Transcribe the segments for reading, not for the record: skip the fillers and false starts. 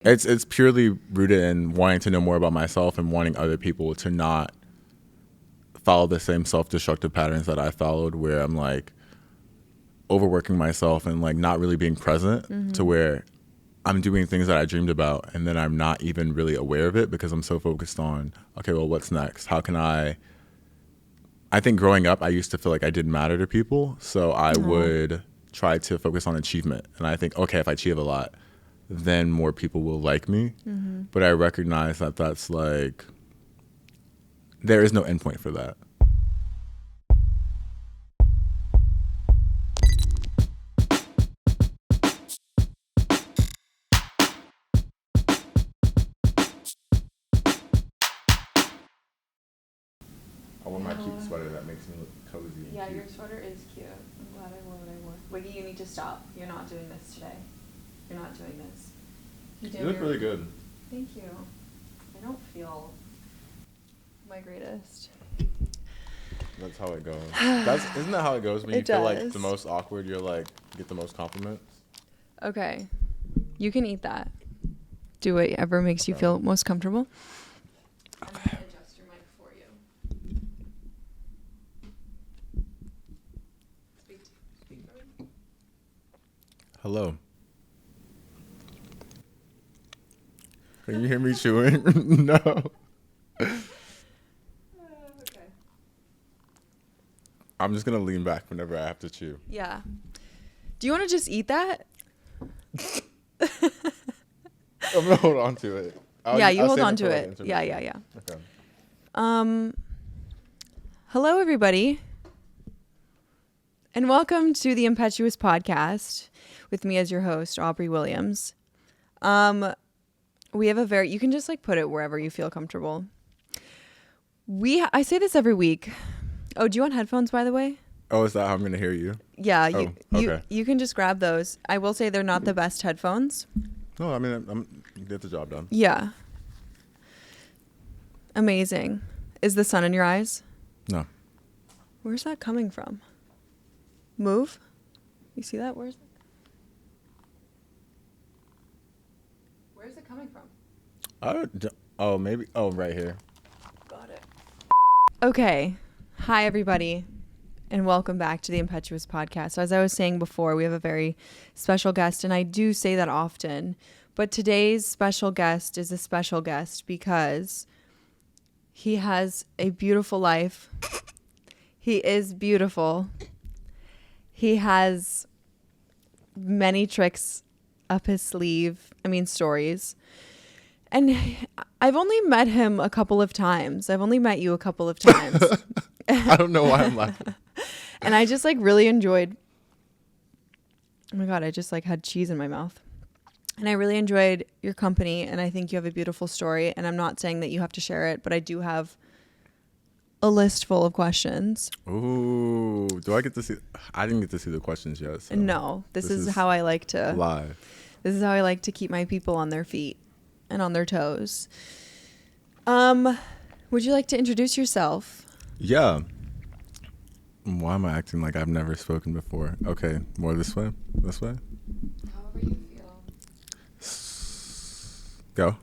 It's purely rooted in wanting to know more about myself and wanting other people to not follow the same self-destructive patterns that I followed, where I'm like overworking myself and like not really being present, to where I'm doing things that I dreamed about and then I'm not even really aware of it because I'm so focused on, okay, well, what's next? How can I think growing up, I used to feel like I didn't matter to people. So I would try to focus on achievement. And I think, okay, if I achieve a lot, then more people will like me. But I recognize that that's like, there is no endpoint for that. I wore my cute sweater that makes me look cozy. Yeah, your sweater is cute. I'm glad I wore what I wore. Wiggy, you need to stop. You're not doing this today. You're not doing this. You look really good. Thank you. I don't feel my greatest. That's how it goes. Isn't that how it goes when you feel like the most awkward? You're like, get the most compliments. Okay, you can eat that. Do whatever makes you feel most comfortable. Okay. I'm gonna adjust your mic for you. Speak for me. Hello. Can you hear me chewing? No. Okay. I'm just gonna lean back whenever I have to chew. Yeah. Do you want to just eat that? I'm gonna hold on to it. You hold on to it. Yeah. Okay. Hello, everybody, and welcome to the Impetuous Podcast with me as your host, Aubrie Williams. We have you can just like put it wherever you feel comfortable. I say this every week. Oh, do you want headphones, by the way? Oh, is that how I'm gonna hear you? Yeah, okay. You can just grab those. I will say they're not the best headphones. No, I mean, I'm get the job done. Yeah. Amazing. Is the sun in your eyes? No. Where's that coming from? Move. You see that? Where's it coming from? Maybe. Oh, right here. Got it. Okay. Hi, everybody, and welcome back to the Impetuous Podcast. So as I was saying before, we have a very special guest, and I do say that often, but today's special guest is a special guest because he has a beautiful life. He is beautiful. He has many tricks up his sleeve. Stories. And I've only met him a couple of times. I've only met you a couple of times. I don't know why I'm laughing. And I just like really enjoyed. Oh my God, I just like had cheese in my mouth. And I really enjoyed your company. And I think you have a beautiful story. And I'm not saying that you have to share it, but I do have a list full of questions. Ooh, do I get to see? I didn't get to see the questions yet. So no, this is how I like to. Live. This is how I like to keep my people on their feet and on their toes. Would you like to introduce yourself? Yeah. Why am I acting like I've never spoken before? Okay, more this way? This way? However you feel. Go.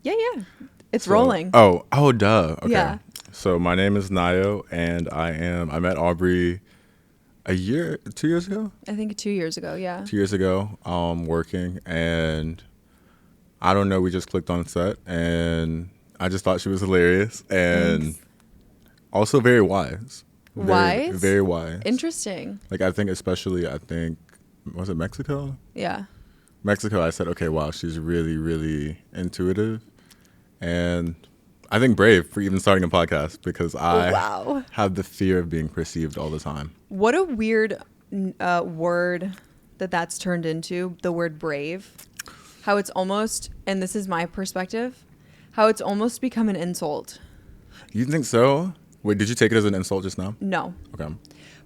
Yeah. It's rolling. Oh, duh. Okay. Yeah. So my name is Niyo, and I met Aubrie 2 years ago? I think 2 years ago, yeah. 2 years ago, working, and I don't know, we just clicked on set, and I just thought she was hilarious, and also very wise. Wise? Very wise. Interesting. Like, was it Mexico? Yeah. Mexico, I said, okay, wow, she's really, really intuitive, and I think brave for even starting a podcast, because I have the fear of being perceived all the time. What a weird word that's turned into, the word brave. How it's almost, and this is my perspective, how it's almost become an insult. You think so? Wait, did you take it as an insult just now? No. Okay.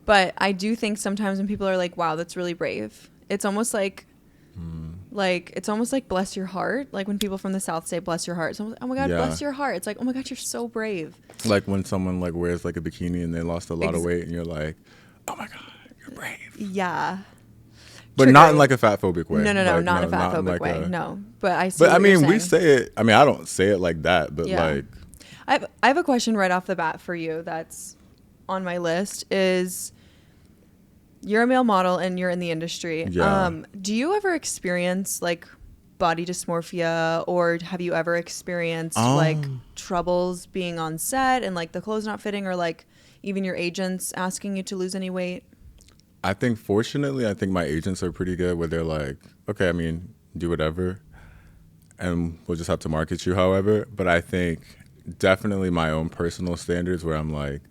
But I do think sometimes when people are like, wow, that's really brave, it's almost like, it's almost like bless your heart. Like when people from the South say bless your heart. It's almost, oh my God, bless your heart. It's like, oh my God, you're so brave. Like when someone like wears like a bikini and they lost a lot of weight and you're like, oh my God, you're brave. Yeah. But not in like a fat phobic way. No, Like, not in a fat phobic like way. No, but I see. But what I mean, you're we saying. say it. I mean, I don't say it like that, but like, I have a question right off the bat for you. That's on my list. Is you're a male model and you're in the industry. Yeah. Do you ever experience like body dysmorphia, or have you ever experienced like troubles being on set and like the clothes not fitting, or like even your agents asking you to lose any weight? I think fortunately, I think my agents are pretty good where they're like, okay, I mean, do whatever, and we'll just have to market you however. But I think definitely my own personal standards where I'm like,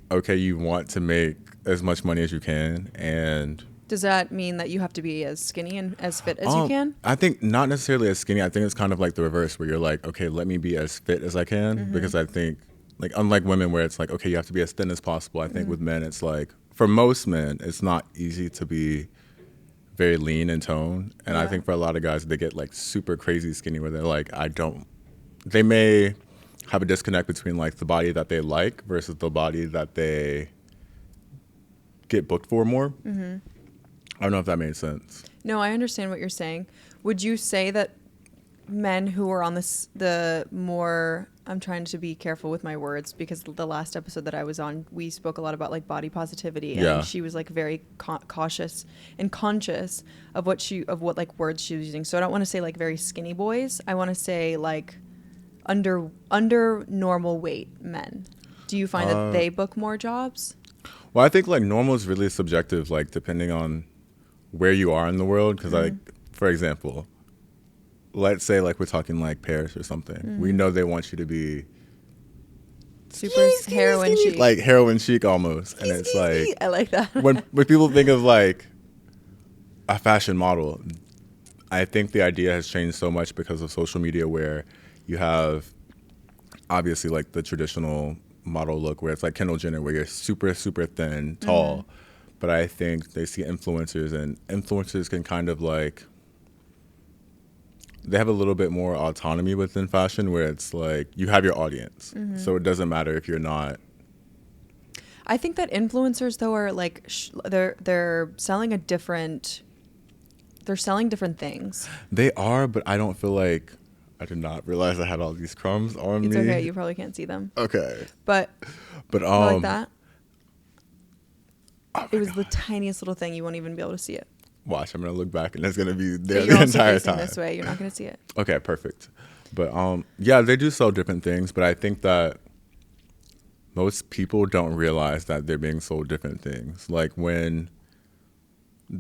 okay, you want to make as much money as you can, and does that mean that you have to be as skinny and as fit as you can? I think not necessarily as skinny. I think it's kind of like the reverse where you're like, okay, let me be as fit as I can, because I think like unlike women where it's like, okay, you have to be as thin as possible. I think with men it's like, for most men, it's not easy to be very lean in tone. And I think for a lot of guys, they get like super crazy skinny where they're like, they may have a disconnect between like the body that they like versus the body that they get booked for more. I don't know if that made sense. No, I understand what you're saying. Would you say that men who are on the more, I'm trying to be careful with my words because the last episode that I was on, we spoke a lot about like body positivity, and she was like very cautious and conscious of what like words she was using. So I don't want to say like very skinny boys. I want to say like under normal weight men. Do you find that they book more jobs? Well, I think like normal is really subjective, like depending on where you are in the world. Because like, for example, let's say like we're talking like Paris or something. We know they want you to be super heroin chic, like heroin chic almost, and it's like I like that. when people think of like a fashion model, I think the idea has changed so much because of social media, where you have obviously like the traditional model look where it's like Kendall Jenner, where you're super thin, tall. But I think they see influencers, and influencers can kind of like, they have a little bit more autonomy within fashion, where it's like you have your audience, so it doesn't matter if you're not. I think that influencers though are like they're selling they're selling different things. They are, but I don't feel like, I did not realize I had all these crumbs on me. It's okay, you probably can't see them. Okay. But like that. Oh it was the tiniest little thing. You won't even be able to see it. Watch, I'm gonna look back and it's gonna be there you're the also entire facing time. this way, you're not gonna see it. Okay, perfect. But yeah, they do sell different things, but I think that most people don't realize that they're being sold different things. Like when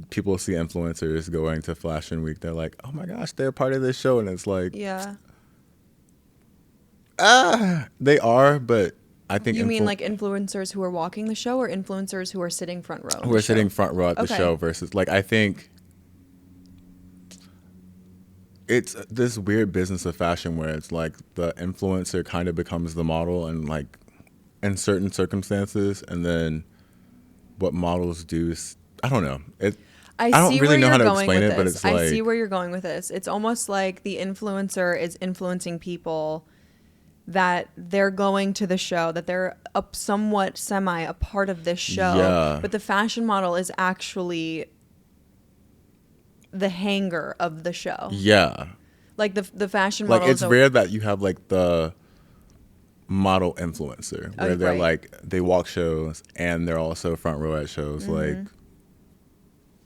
people see influencers going to Fashion Week, they're like, oh my gosh, they're part of this show, and it's like, Yeah. They are, but I think you mean like influencers who are walking the show, or influencers who are sitting front row? who are sitting front row at the show versus like, I think it's this weird business of fashion where it's like the influencer kind of becomes the model, and like in certain circumstances, and then what models do, I don't know. I don't really know how to explain it, but it's like, I see where you're going with this. It's almost like the influencer is influencing people that they're going to the show, that they're a part of this show. Yeah. But the fashion model is actually the hanger of the show. Yeah. Like the fashion model. Like it's rare that you have like the model influencer where they're like, they walk shows and they're also front row at shows.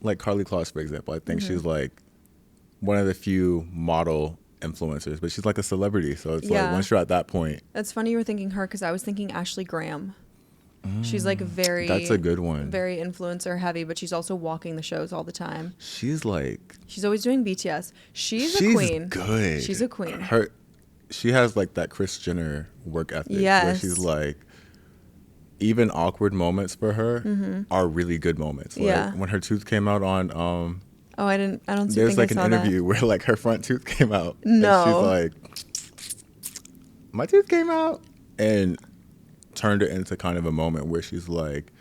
Like Carly Kloss, for example. I think she's like one of the few model influencers, but she's like a celebrity. So it's like once you're at that point. That's funny you were thinking her, because I was thinking Ashley Graham. She's like that's a good one. Very influencer heavy, but she's also walking the shows all the time. She's always doing BTS. She's a queen. Good. She's a queen. She has like that Kris Jenner work ethic. Yes. Where she's like, even awkward moments for her are really good moments. Like when her tooth came out on I don't see. There's like an interview where like her front tooth came out. No. And she's like, my tooth came out, and turned it into kind of a moment where she's like,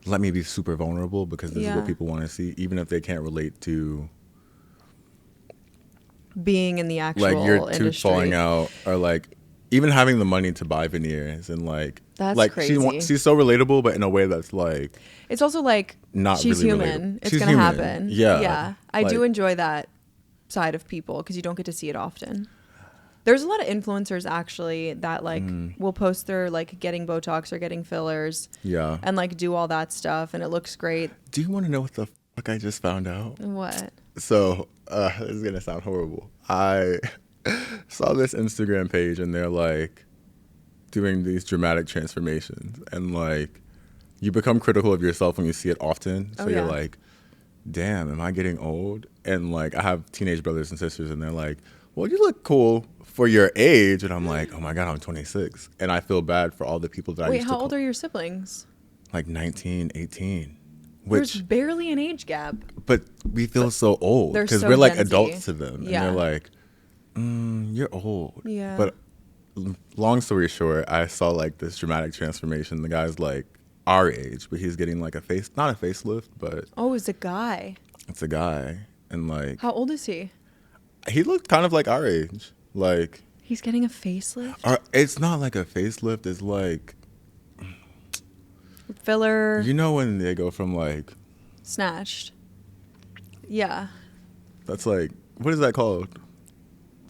let me be super vulnerable, because this is what people want to see, even if they can't relate to being in the actual like your industry. tooth falling out, or like even having the money to buy veneers, and like That's like crazy. she's so relatable, but in a way that's like It's also like not she's really human. relatable. It's She's gonna human. happen. Yeah. Yeah. I do Like- enjoy that side of people because you don't get to see it often. There's a lot of influencers actually that like will post their like getting Botox or getting fillers Yeah. and like do all that stuff and it looks great. Do you want to know what the fuck I just found out? What? So this is gonna sound horrible. I saw this Instagram page and they're like doing these dramatic transformations and like you become critical of yourself when you see it often. So Oh, yeah. you're like, damn, am I getting old? And like I have teenage brothers and sisters and they're like, well, you look cool for your age. And I'm like, oh my God, I'm 26. And I feel bad for all the people that I Wait, used to how old are your siblings? like 19, 18. There's Which, barely an age gap. but we feel so old They're because so we're like Gen Z. adults to them. Yeah. And they're like, you're old. Yeah. But long story short, I saw like this dramatic transformation. The guy's like our age, but he's getting like not a facelift, but Oh, it's a guy. it's a guy. And like, How old is he? he looked kind of like our age. Like, He's getting a facelift? it's not like a facelift. It's like, Filler you know, when they go from like, snatched. Yeah. that's like, what is that called?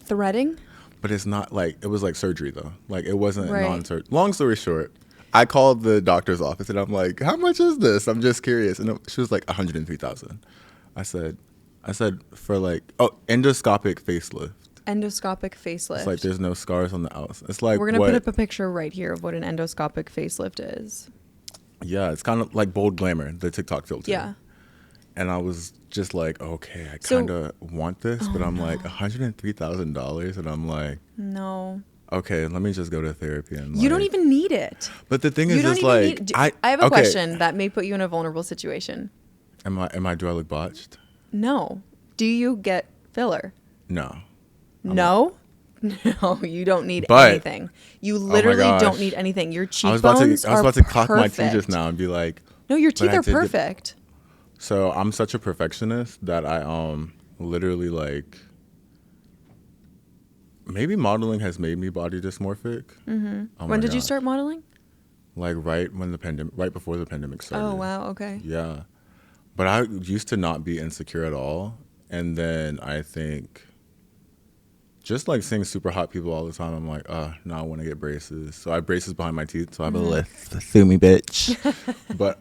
Threading? But it's not like, it was like surgery though. Like it wasn't Right. non-surgery. Long story short, I called the doctor's office and I'm like, how much is this? I'm just curious. And she was like 103,000. I said for like, endoscopic facelift. Endoscopic facelift. It's like there's no scars on the outside. It's like We're going to put up a picture right here of what an endoscopic facelift is. Yeah, it's kind of like Bold Glamour, the TikTok filter. Yeah. And I was just like, okay, I So- kind of want this, but I'm like $103,000, and I'm like, No. okay, let me just go to therapy. And You don't like- even need it. But the thing You is, don't it's even like need I have a okay, question that may put you in a vulnerable situation. Am I? Do I look botched? No. Do you get filler? No. No? No, you don't need But- anything. You literally don't gosh. need anything. Your I was about cheekbones to. I was are about to clock my teeth perfect. just now and be like, No, your But teeth I are did get- perfect. so I'm such a perfectionist that I literally like. Maybe modeling has made me body dysmorphic. Mm-hmm. Oh When my did you gosh. start modeling? Like right before the pandemic started. Oh, wow. Okay. Yeah. But I used to not be insecure at all. And then I think just like seeing super hot people all the time, I'm like, now I want to get braces. So I have braces behind my teeth. So I have a list. Sue me, bitch. But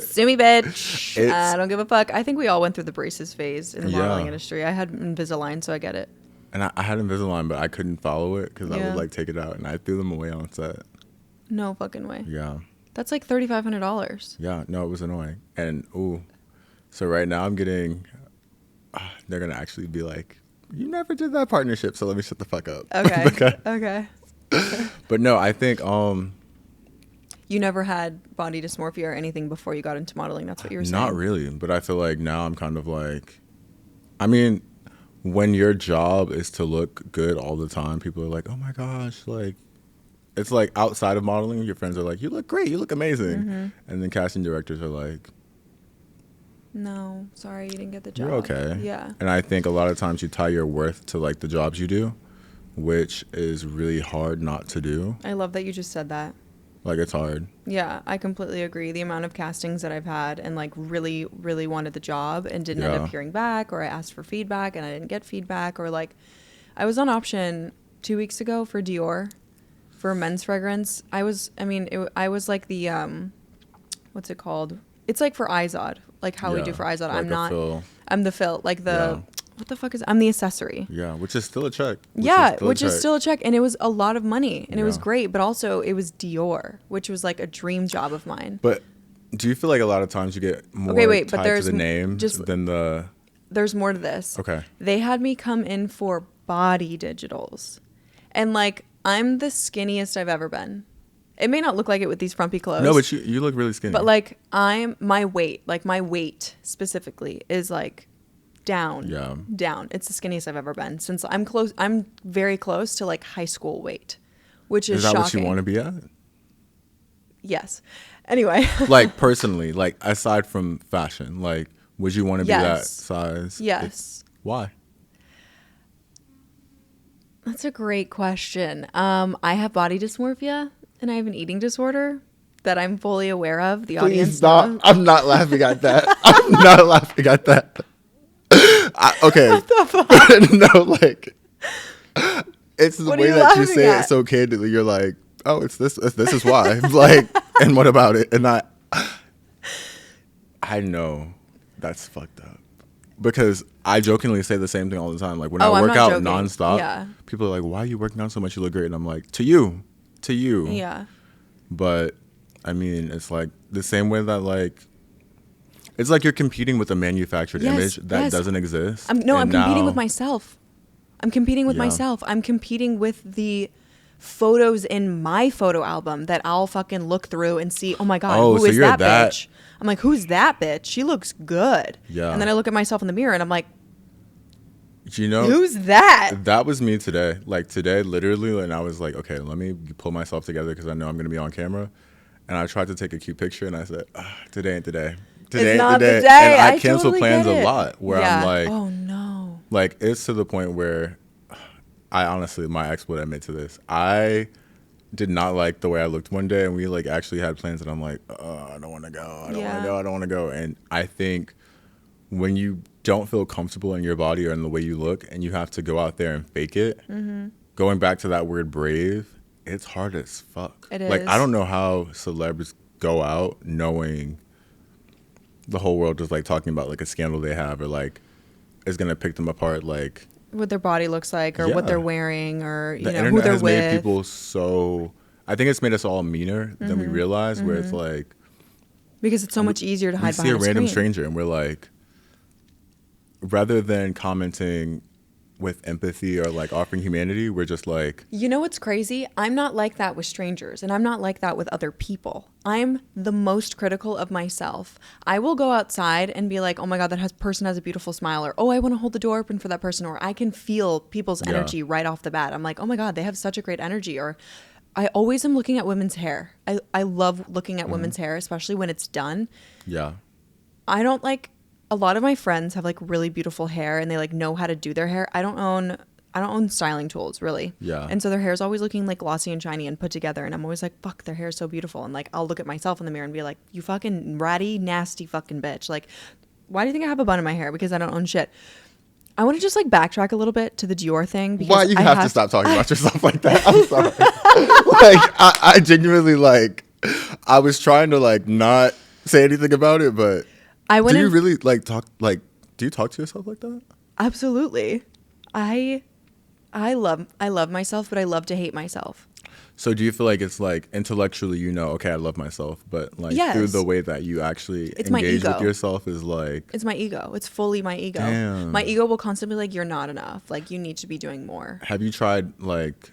Sue me, bitch. It's- I don't give a fuck. I think we all went through the braces phase in the Yeah. modeling industry. I had Invisalign, so I get it. and I had Invisalign, but I couldn't follow it because I Yeah. would like take it out and I threw them away on set. No fucking way. Yeah. That's like $3,500. Yeah. No, it was annoying. And so right now I'm getting, they're going to actually be like, you never did that partnership, so let me shut the fuck up. Okay. Okay. But no, I think You never had body dysmorphia or anything before you got into modeling. That's what you were saying. not really, but I feel like now I'm kind of like, I mean, when your job is to look good all the time, people are like, oh my gosh, like, it's like outside of modeling, your friends are like, you look great, you look amazing. Mm-hmm. And then casting directors are like, No, sorry, you didn't get the job. you're okay. Yeah. And I think a lot of times you tie your worth to like the jobs you do, which is really hard not to do. I love that you just said that. Like, it's hard. Yeah, I completely agree. The amount of castings that I've had and like really, really wanted the job and didn't end Yeah. up hearing back, or I asked for feedback and I didn't get feedback, or like I was on option 2 weeks ago for Dior for a men's fragrance. I was like the, what's it called? It's like for Izod, like how we Yeah, do for Izod. like I'm a not, fill. I'm the fill, like the, what the fuck I'm the accessory. Yeah, which is still a check. Which is still a check, and it was a lot of money, and it was Yeah. great, but also it was Dior, which was like a dream job of mine. But do you feel like a lot of times you get more but tied to there's the name than the... There's more to this. Okay. They had me come in for body digitals, and like I'm the skinniest I've ever been. It may not look like it with these frumpy clothes. No, but you look really skinny. But like my weight specifically is like down. Yeah. Down. It's the skinniest I've ever been since I'm very close to like high school weight, which is Is that shocking. what you want to be at? Yes. Anyway. Like, personally, like, aside from fashion, like, would you want to be that Yes. size? Yes. Why? That's a great question. I have body dysmorphia and I have an eating disorder that I'm fully aware of. The audience Please stop. knows. I'm not laughing at that. I'm not laughing at that. Okay. What the fuck? No, like, it's the What are way you that you laughing say at? it so candidly. You're like, oh, it's this is why. Like, and what about it? And I know that's fucked up. Because I jokingly say the same thing all the time. Like when I I'm work not out joking. nonstop, Yeah. people are like, why are you working out so much? You look great. And I'm like, to you. Yeah. But I mean, it's like the same way that like, it's like you're competing with a manufactured Yes, image that yes. doesn't exist. I'm competing now- with myself. I'm competing with Yeah. myself. I'm competing with the photos in my photo album that I'll fucking look through and see, oh my God, Oh, who so is you're that that- bitch? I'm like, who's that bitch? She looks good. Yeah. And then I look at myself in the mirror and I'm like, You know, who's that? that was me today. Like today, literally, and I was like, okay, let me pull myself together because I know I'm going to be on camera. And I tried to take a cute picture and I said, today ain't today. Today ain't not today. the day. And I I cancel totally plans get a it. lot where Yeah. I'm like, oh no. like it's to the point where I honestly, my ex would admit to this. I did not like the way I looked one day and we like actually had plans and I'm like, I don't want to go. I don't want to go. And I think when you don't feel comfortable in your body or in the way you look and you have to go out there and fake it, going back to that word brave, it's hard as fuck. It Like, is. I don't know how celebs go out knowing the whole world is like talking about like a scandal they have or like is going to pick them apart. Like What their body looks like or what Yeah. they're wearing or, you the know, internet who they're has with. made people so, I think it's made us all meaner than we realize where it's like, because it's so much easier to we hide see a behind random screen. stranger and we're like, rather than commenting with empathy or like offering humanity, we're just like, You know what's crazy? I'm not like that with strangers and I'm not like that with other people. I'm the most critical of myself. I will go outside and be like, oh my God, person has a beautiful smile, or oh, I want to hold the door open for that person, or I can feel people's Yeah. energy right off the bat. I'm like, oh my God, they have such a great energy. Or I always am looking at women's hair. I love looking at women's hair, especially when it's done. yeah. I don't like, a lot of my friends have like really beautiful hair and they like know how to do their hair. I don't own styling tools really. Yeah. And so their hair is always looking like glossy and shiny and put together. And I'm always like, fuck, their hair is so beautiful. And like, I'll look at myself in the mirror and be like, you fucking ratty, nasty fucking bitch. Like, why do you think I have a bun in my hair? Because I don't own shit. I want to just like backtrack a little bit to the Dior thing. Because Why you I have to stop talking about yourself like that? I'm sorry. Like I genuinely like I was trying to like not say anything about it, but I went do you in, really like talk like do you talk to yourself like that? absolutely. I love myself, but I love to hate myself. So do you feel like it's like intellectually you know, okay, I love myself, but like Yes. through the way that you actually It's my engage with ego. yourself is like It's my ego. It's fully my ego. Damn. My ego will constantly be like, you're not enough. Like, you need to be doing more. have you tried like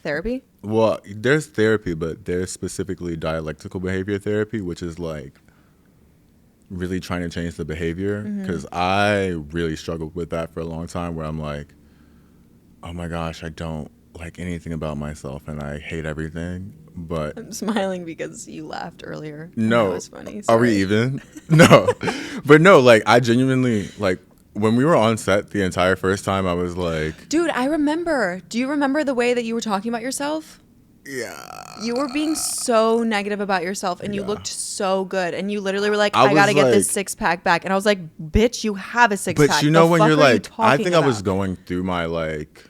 Therapy? well, there's therapy, but there's specifically dialectical behavior therapy, which is like really trying to change the behavior. Because I really struggled with that for a long time where I'm like, oh my gosh, I don't like anything about myself and I hate everything. But I'm smiling because you laughed earlier. no, That was funny. are we Sorry. even? No. But no, like I genuinely, like when we were on set the entire first time, I was like, Dude, I remember. Do you remember the way that you were talking about yourself? yeah. You were being so negative about yourself and you Yeah. looked so good. And you literally were like, I I gotta was get this like- six pack back. And I was like, bitch, you have a six pack. But you know The when fuck you're are you like, I talking think I was about? going through my like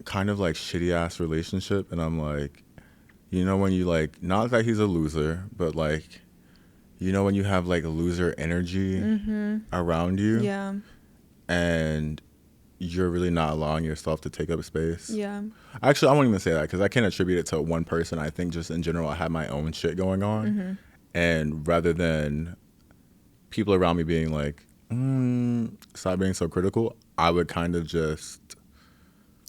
kind of like shitty ass relationship, and I'm like, you know when you like, not that he's a loser, but like, you know when you have like a loser energy around you, Yeah. and you're really not allowing yourself to take up space. Yeah. Actually, I won't even say that because I can't attribute it to one person. I think just in general, I had my own shit going on, and rather than people around me being like, stop being so critical, I would kind of just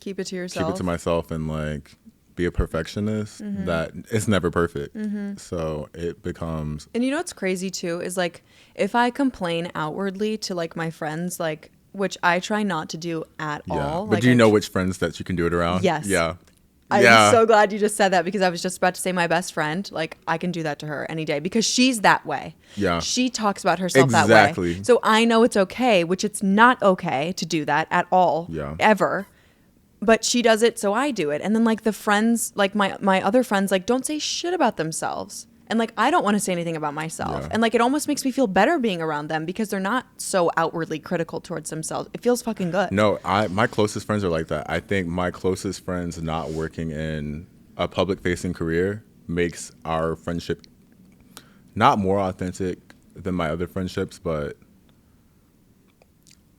Keep it to yourself. keep it to myself and like be a perfectionist that it's never perfect. So it becomes, And you know what's crazy too is like if I complain outwardly to like my friends, like which I try not to do at yeah. all. But like, do you I know which friends that you can do it around? Yes. Yeah. I'm yeah. so glad you just said that because I was just about to say my best friend, like I can do that to her any day because she's that way. Yeah. She talks about herself that Exactly. way. So I know it's okay, which it's not okay to do that at all. Yeah. Ever. but she does it, so I do it. And then like the friends, like my other friends, like don't say shit about themselves. And like I don't want to say anything about myself. Yeah. And like it almost makes me feel better being around them because they're not so outwardly critical towards themselves. It feels fucking good. No, my closest friends are like that. I think my closest friends not working in a public facing career makes our friendship not more authentic than my other friendships, but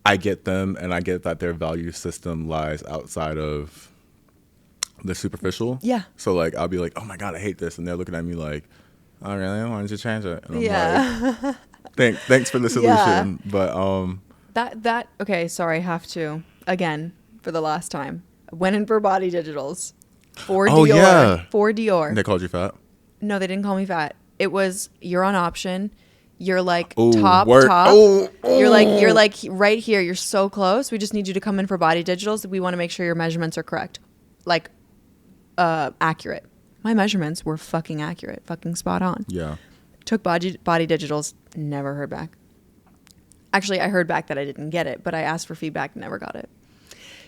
I get them and I get that their value system lies outside of the superficial. Yeah. So like I'll be like, oh my God, I hate this. And they're looking at me like, oh really? Why don't you change it? And I'm like, thanks for the solution. Yeah. But that okay, sorry, I have to again for the last time. I went in for body digitals. For Oh, Dior. yeah. For Dior. they called you fat? No, they didn't call me fat. It was you're on option. You're like Ooh, top. Oh, You're like right here. You're so close. We just need you to come in for body digitals. We want to make sure your measurements are correct. Like accurate. My measurements were fucking accurate. Fucking spot on. yeah. Took body digitals, never heard back. Actually, I heard back that I didn't get it, but I asked for feedback, never got it.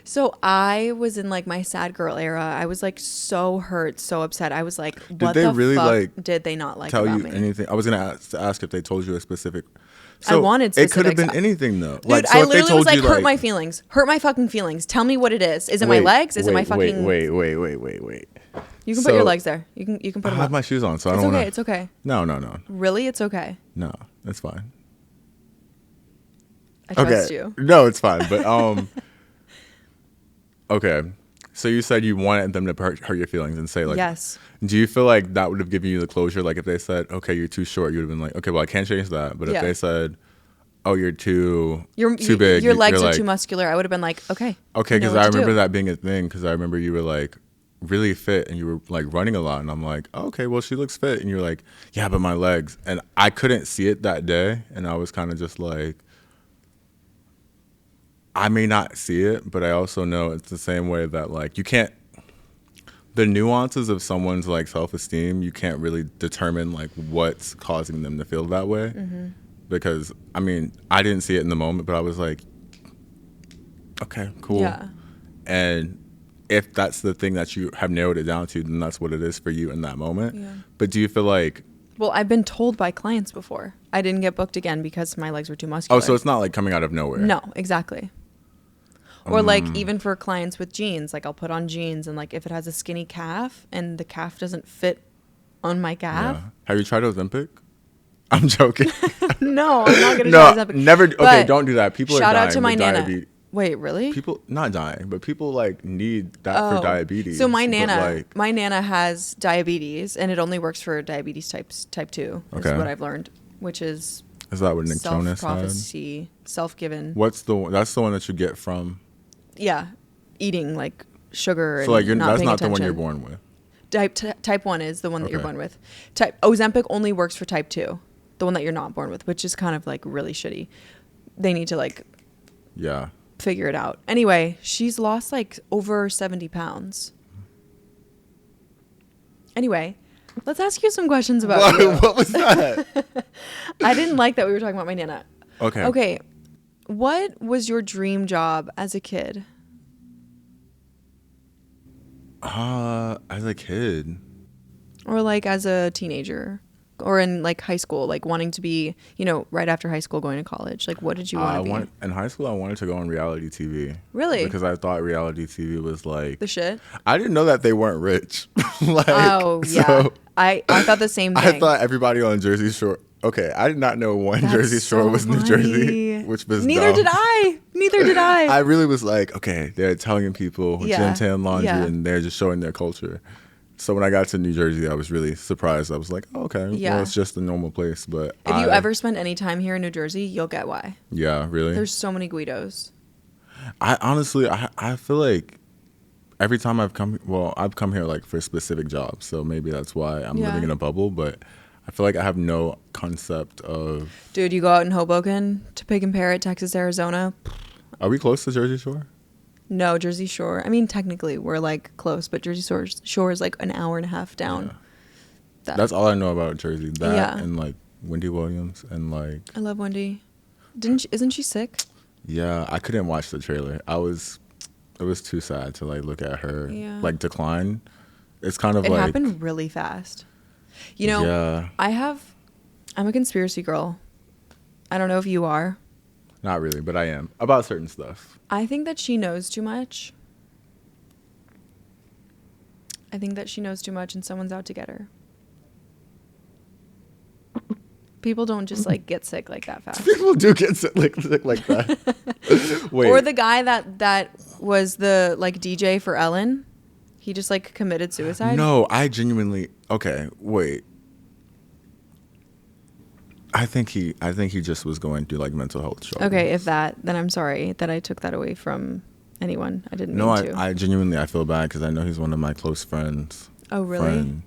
So I was in like my sad girl era. I was like so hurt, so upset. I was like, what they the really, fuck like, did they not like Tell about you me? anything? I was gonna ask if they told you a specific. I wanted It could have specifics. been anything though. Dude, Like, so I if they literally told was like, you, hurt my feelings. Hurt my fucking feelings. Tell me what it is. Is it my legs? Is it my fucking... Wait. You can put your legs there. You can put I them have up. my shoes on, so I It's don't okay. want to. It's okay. No. Really? It's okay. No, it's fine. I trust you. No, it's fine. But okay. So you said you wanted them to hurt your feelings and say like, Yes. Do you feel like that would have given you the closure? Like if they said, okay, you're too short, you would have been like, okay, well I can't change that. But if they said, oh, you're too big, Your legs you're are like, too muscular. I would have been like, okay. Okay, because I remember that being a thing. Because I remember you were like really fit and you were like running a lot, and I'm like, oh, okay, well she looks fit, and you're like, yeah, but my legs, and I couldn't see it that day, and I was kind of just like, I may not see it, but I also know it's the same way that like you can't. The nuances of someone's like self-esteem, you can't really determine like what's causing them to feel that way. Mm-hmm. Because I mean, I didn't see it in the moment, but I was like, okay, cool. Yeah. And if that's the thing that you have narrowed it down to, then that's what it is for you in that moment. Yeah. But do you feel like... Well, I've been told by clients before. I didn't get booked again because my legs were too muscular. Oh, so it's not like coming out of nowhere. No, exactly. Or like even for clients with jeans, like I'll put on jeans and like if it has a skinny calf and the calf doesn't fit on my calf. Yeah. Have you tried Ozempic? I'm joking. No, I'm not going to try Ozempic. Never. Okay, But don't do that. People are shout dying out to my with nana. diabetes. Wait, really? People not dying, but people like need that for diabetes. So my nana has diabetes and it only works for diabetes type 2 is what I've learned, which is that what Nick Jonas self-prophecy, self-given. That's the one that you get from? Yeah, eating like sugar. So like that's not attention. The one you're born with. Type 1 is the one that you're born with. Ozempic only works for type 2, the one that you're not born with, which is kind of like really shitty. They need to like figure it out. Anyway, she's lost like over 70 pounds. Anyway, let's ask you some questions about you. What was that? I didn't like that we were talking about my nana. Okay. What was your dream job as a kid? As a kid. Or like as a teenager? Or in like high school, like wanting to be, right after high school going to college. Like what did you want to be? In high school, I wanted to go on reality TV. Really? Because I thought reality TV was like... The shit? I didn't know that they weren't rich. Oh, yeah. So I thought the same thing. I thought everybody on Jersey Shore... Okay, I did not know Jersey Shore was New Jersey, which was Neither did I. I really was like, okay, they're Italian people, gym tan laundry, and they're just showing their culture. So when I got to New Jersey, I was really surprised. I was like, oh, okay, well, it's just a normal place. But if you ever spend any time here in New Jersey, you'll get why. Yeah, really? There's so many Guidos. I honestly feel like every time I've come here like for specific jobs. So maybe that's why I'm living in a bubble, but... I feel like I have no concept of... Dude, you go out in Hoboken to Pig and Parrot, Texas, Arizona. Are we close to Jersey Shore? No, Jersey Shore. I mean, technically, we're like close, but Jersey Shore is like an hour and a half down. Yeah. That's all I know about Jersey. That and like Wendy Williams and like... I love Wendy. Isn't she sick? Yeah, I couldn't watch the trailer. I It was too sad to like look at her Yeah. like decline. It's kind of It like happened really fast. You know, yeah, I'm a conspiracy girl. I don't know if you are. not really, but I am about certain stuff. I think that she knows too much. I think that she knows too much and someone's out to get her. People don't just like get sick like that fast. People do get sick like that. Wait. Or the guy that was the like DJ for Ellen, he just like committed suicide. No, I genuinely. Okay, wait. I think he just was going through like mental health struggles. Okay, if that, then I'm sorry that I took that away from anyone. I didn't mean to. I genuinely I feel bad because I know he's one of my close friends. Oh, really?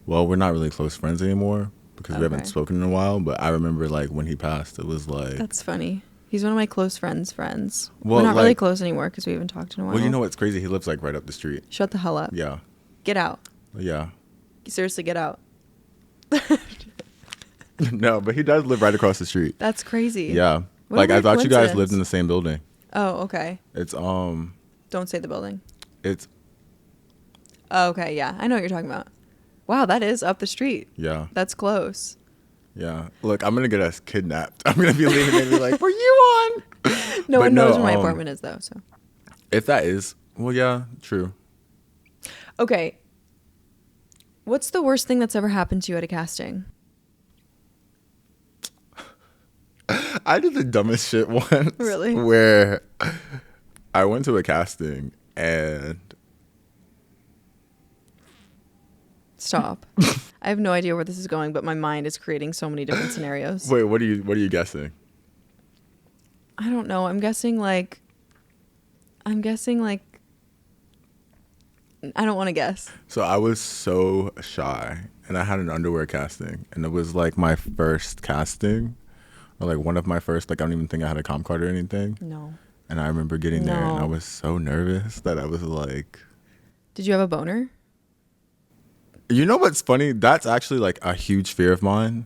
Well, we're not really close friends anymore because we haven't Okay. spoken in a while. But I remember like when he passed, it was like. That's funny. He's one of my close friends. Well, We're not really like- close anymore because we haven't talked in a while. Well, you know what's crazy? He lives like right up the street. Shut the hell up. Yeah, Get out. yeah. Seriously, get out. No, but he does live right across the street. That's crazy. Yeah, What like a I weird thought you guys lived coincidence. in the same building. Oh, okay. It's Don't say the building. it's Oh, okay, yeah. I know what you're talking about. Wow, that is up the street. yeah. That's close. Yeah. Look, I'm going to get us kidnapped. I'm going to be leaving and be like, were you on? No But one knows no, where my apartment is, though, so. If that is, well, yeah, true. Okay. What's the worst thing that's ever happened to you at a casting? I did the dumbest shit once. Really? Where I went to a casting and Stop. I have no idea where this is going, but my mind is creating so many different scenarios. wait, what are you guessing? I don't know. I'm guessing like I don't want to guess. So I was so shy and I had an underwear casting and it was like my first casting or like one of my first, like I don't even think I had a comp card or anything. No. And I remember getting there and I No. was so nervous that I was like, Did you have a boner? you know what's funny? That's actually like a huge fear of mine.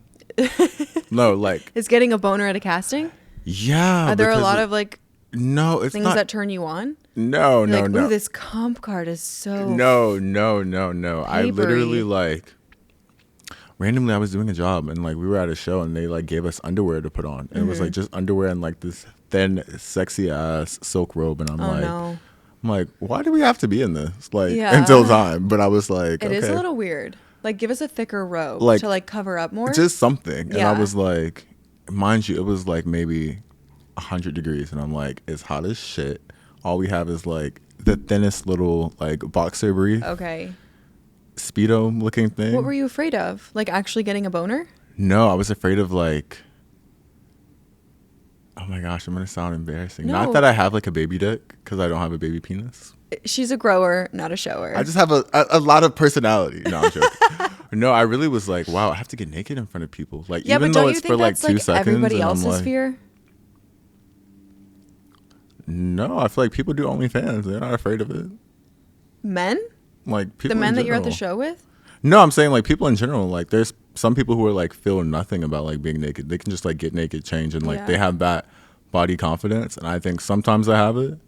No, like, Is getting a boner at a casting? yeah. Are there a because lot of like no, it's things not. that turn you on? No, You're no, like, no. ooh, this comp card is so No. I literally papery. like randomly I was doing a job and like we were at a show and they like gave us underwear to put on. And it was like just underwear and like this thin, sexy ass silk robe. And I'm Oh like, no. I'm like, why do we have to be in this? Like Yeah. until time. But I was like, It okay, is a little weird. Like give us a thicker robe Like, to like cover up more. just something. And I Yeah. was like, mind you, it was like maybe 100 degrees. And I'm like, it's hot as shit. All we have is like the thinnest little like boxer brief, Okay. Speedo looking thing. What were you afraid of? Like actually getting a boner? No, I was afraid of like, oh my gosh, I'm going to sound embarrassing. No. Not that I have like a baby dick because I don't have a baby penis. She's a grower, not a shower. I just have a lot of personality. No, I'm joking. No, I really was like, wow, I have to get naked in front of people. Like, yeah, even but though don't you it's think for like that's 2 like seconds. everybody and I'm else's like, fear? no, I feel like people do OnlyFans. They're not afraid of it. Men? Like people The in men that you're at the general. show with? No, I'm saying like people in general. Like there's some people who are like feel nothing about like being naked. They can just like get naked, change, and like Yeah. they have that body confidence. And I think sometimes I have it,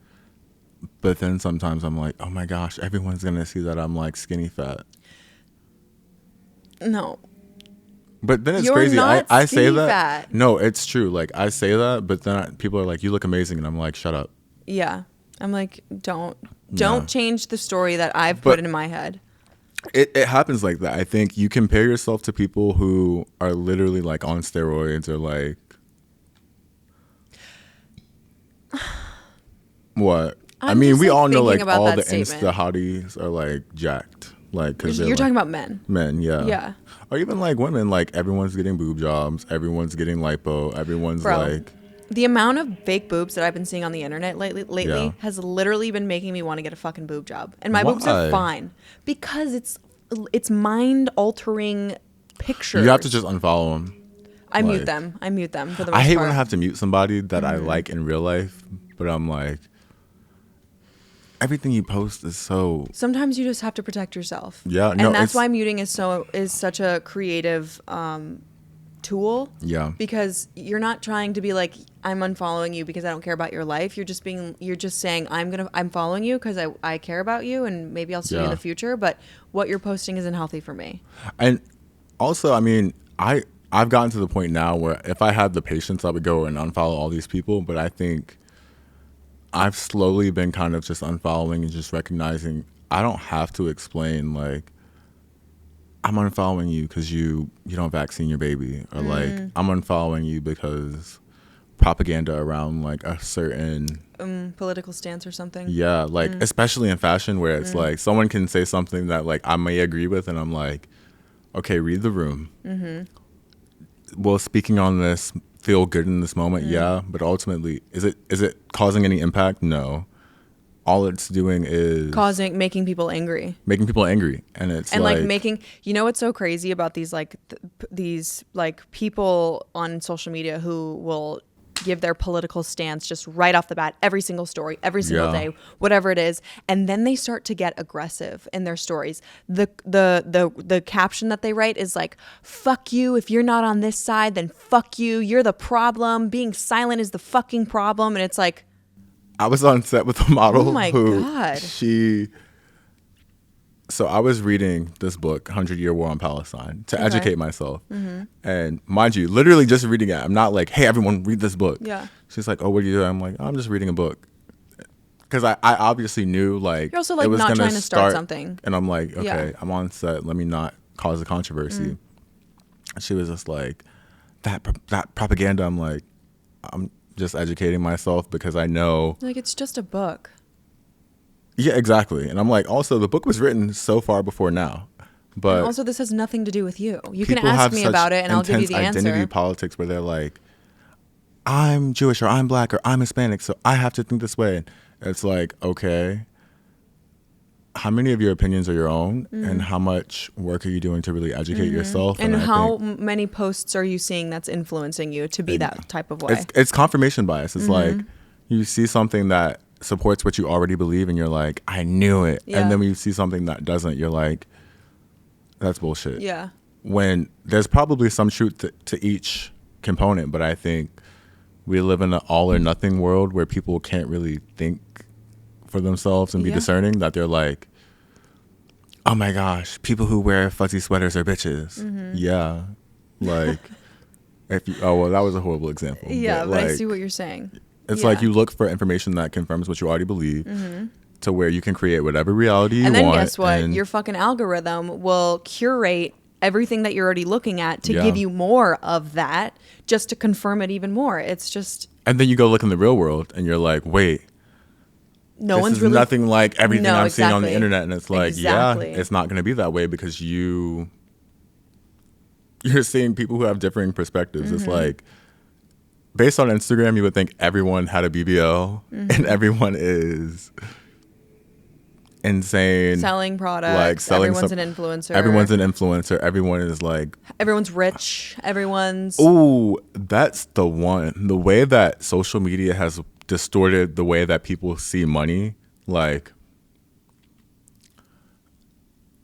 but then sometimes I'm like, oh my gosh, everyone's gonna see that I'm like skinny fat. No. But then it's You're crazy. not I say skinny that. fat. No, it's true. Like I say that, but then people are like, you look amazing, and I'm like, shut up. Yeah. I'm like, don't No. change the story that I've But- put in my head. It happens like that. I think you compare yourself to people who are literally like on steroids or like what? I I'm mean, just, we like, all know thinking like about all that the statement. Insta hotties are like jacked, like because You're talking about men. men, yeah, Yeah. or even like women. Like everyone's getting boob jobs, everyone's getting lipo, everyone's Bro. like, The amount of fake boobs that I've been seeing on the internet lately Yeah. has literally been making me want to get a fucking boob job. And my boobs are Why? fine because it's mind altering pictures. you have to just unfollow them. I mute like- them. I mute them for the most I hate part. when I have to mute somebody that I Mm-hmm. like in real life, but I'm like, everything you post is so. Sometimes you just have to protect yourself. Yeah, and no, that's it's- why muting is such a creative tool. Yeah. Because you're not trying to be like, I'm unfollowing you because I don't care about your life. You're just saying I'm following you because I care about you and maybe I'll see you in the future. But what you're posting isn't healthy for me. And also, I mean, I've gotten to the point now where if I had the patience, I would go and unfollow all these people. But I think I've slowly been kind of just unfollowing and just recognizing I don't have to explain, like, I'm unfollowing you because you don't vaccine your baby, or like I'm unfollowing you because propaganda around like a certain political stance or something. Yeah, like especially in fashion where it's like someone can say something that like I may agree with, and I'm like, okay, read the room. Will speaking on this feel good in this moment? Yeah, but ultimately, is it causing any impact? No. All it's doing is making people angry, and it's like making, you know what's so crazy about these these people on social media who will give their political stance just right off the bat, every single story, every single day, whatever it is, and then they start to get aggressive in their stories. The caption that they write is like, fuck you, if you're not on this side, then fuck you, you're the problem, being silent is the fucking problem. And it's like, I was on set with a model. Oh my God. So I was reading this book, 100-Year War on Palestine, to educate myself. And mind you, literally just reading it. I'm not like, hey, everyone, read this book. Yeah. She's like, oh, what are you doing? I'm like, I'm just reading a book. Because I obviously knew, like, you're also like it was not gonna trying to start something. And I'm like, okay, I'm on set. Let me not cause a controversy. And she was just like, that propaganda. I'm like, I'm just educating myself because I know. Like, it's just a book. Yeah, exactly. And I'm like, also, the book was written so far before now. But and also, this has nothing to do with you. You can ask me about it and I'll give you the answer. Identity politics where they're like, I'm Jewish or I'm black or I'm Hispanic, so I have to think this way. And it's like, okay, how many of your opinions are your own and how much work are you doing to really educate yourself? And how many posts are you seeing that's influencing you to be that type of way? It's confirmation bias. It's like you see something that supports what you already believe and you're like, I knew it. Yeah. And then when you see something that doesn't, you're like, that's bullshit. Yeah. When there's probably some truth to each component, but I think we live in an all or nothing world where people can't really think for themselves and be discerning, that they're like, oh my gosh, people who wear fuzzy sweaters are bitches. Yeah. Like, that was a horrible example. Yeah, but I see what you're saying. It's like you look for information that confirms what you already believe to where you can create whatever reality you want. And then guess what? Your fucking algorithm will curate everything that you're already looking at to give you more of that, just to confirm it even more. It's just... And then you go look in the real world and you're like, wait, this is nothing like everything I'm seeing on the internet. And it's like, yeah, it's not going to be that way because you're seeing people who have differing perspectives. It's like, based on Instagram, you would think everyone had a BBL and everyone is insane. Selling products. Like everyone's an influencer. Everyone's an influencer. Everyone is like... Everyone's rich. Everyone's... Ooh, that's the one. The way that social media has distorted the way that people see money, like...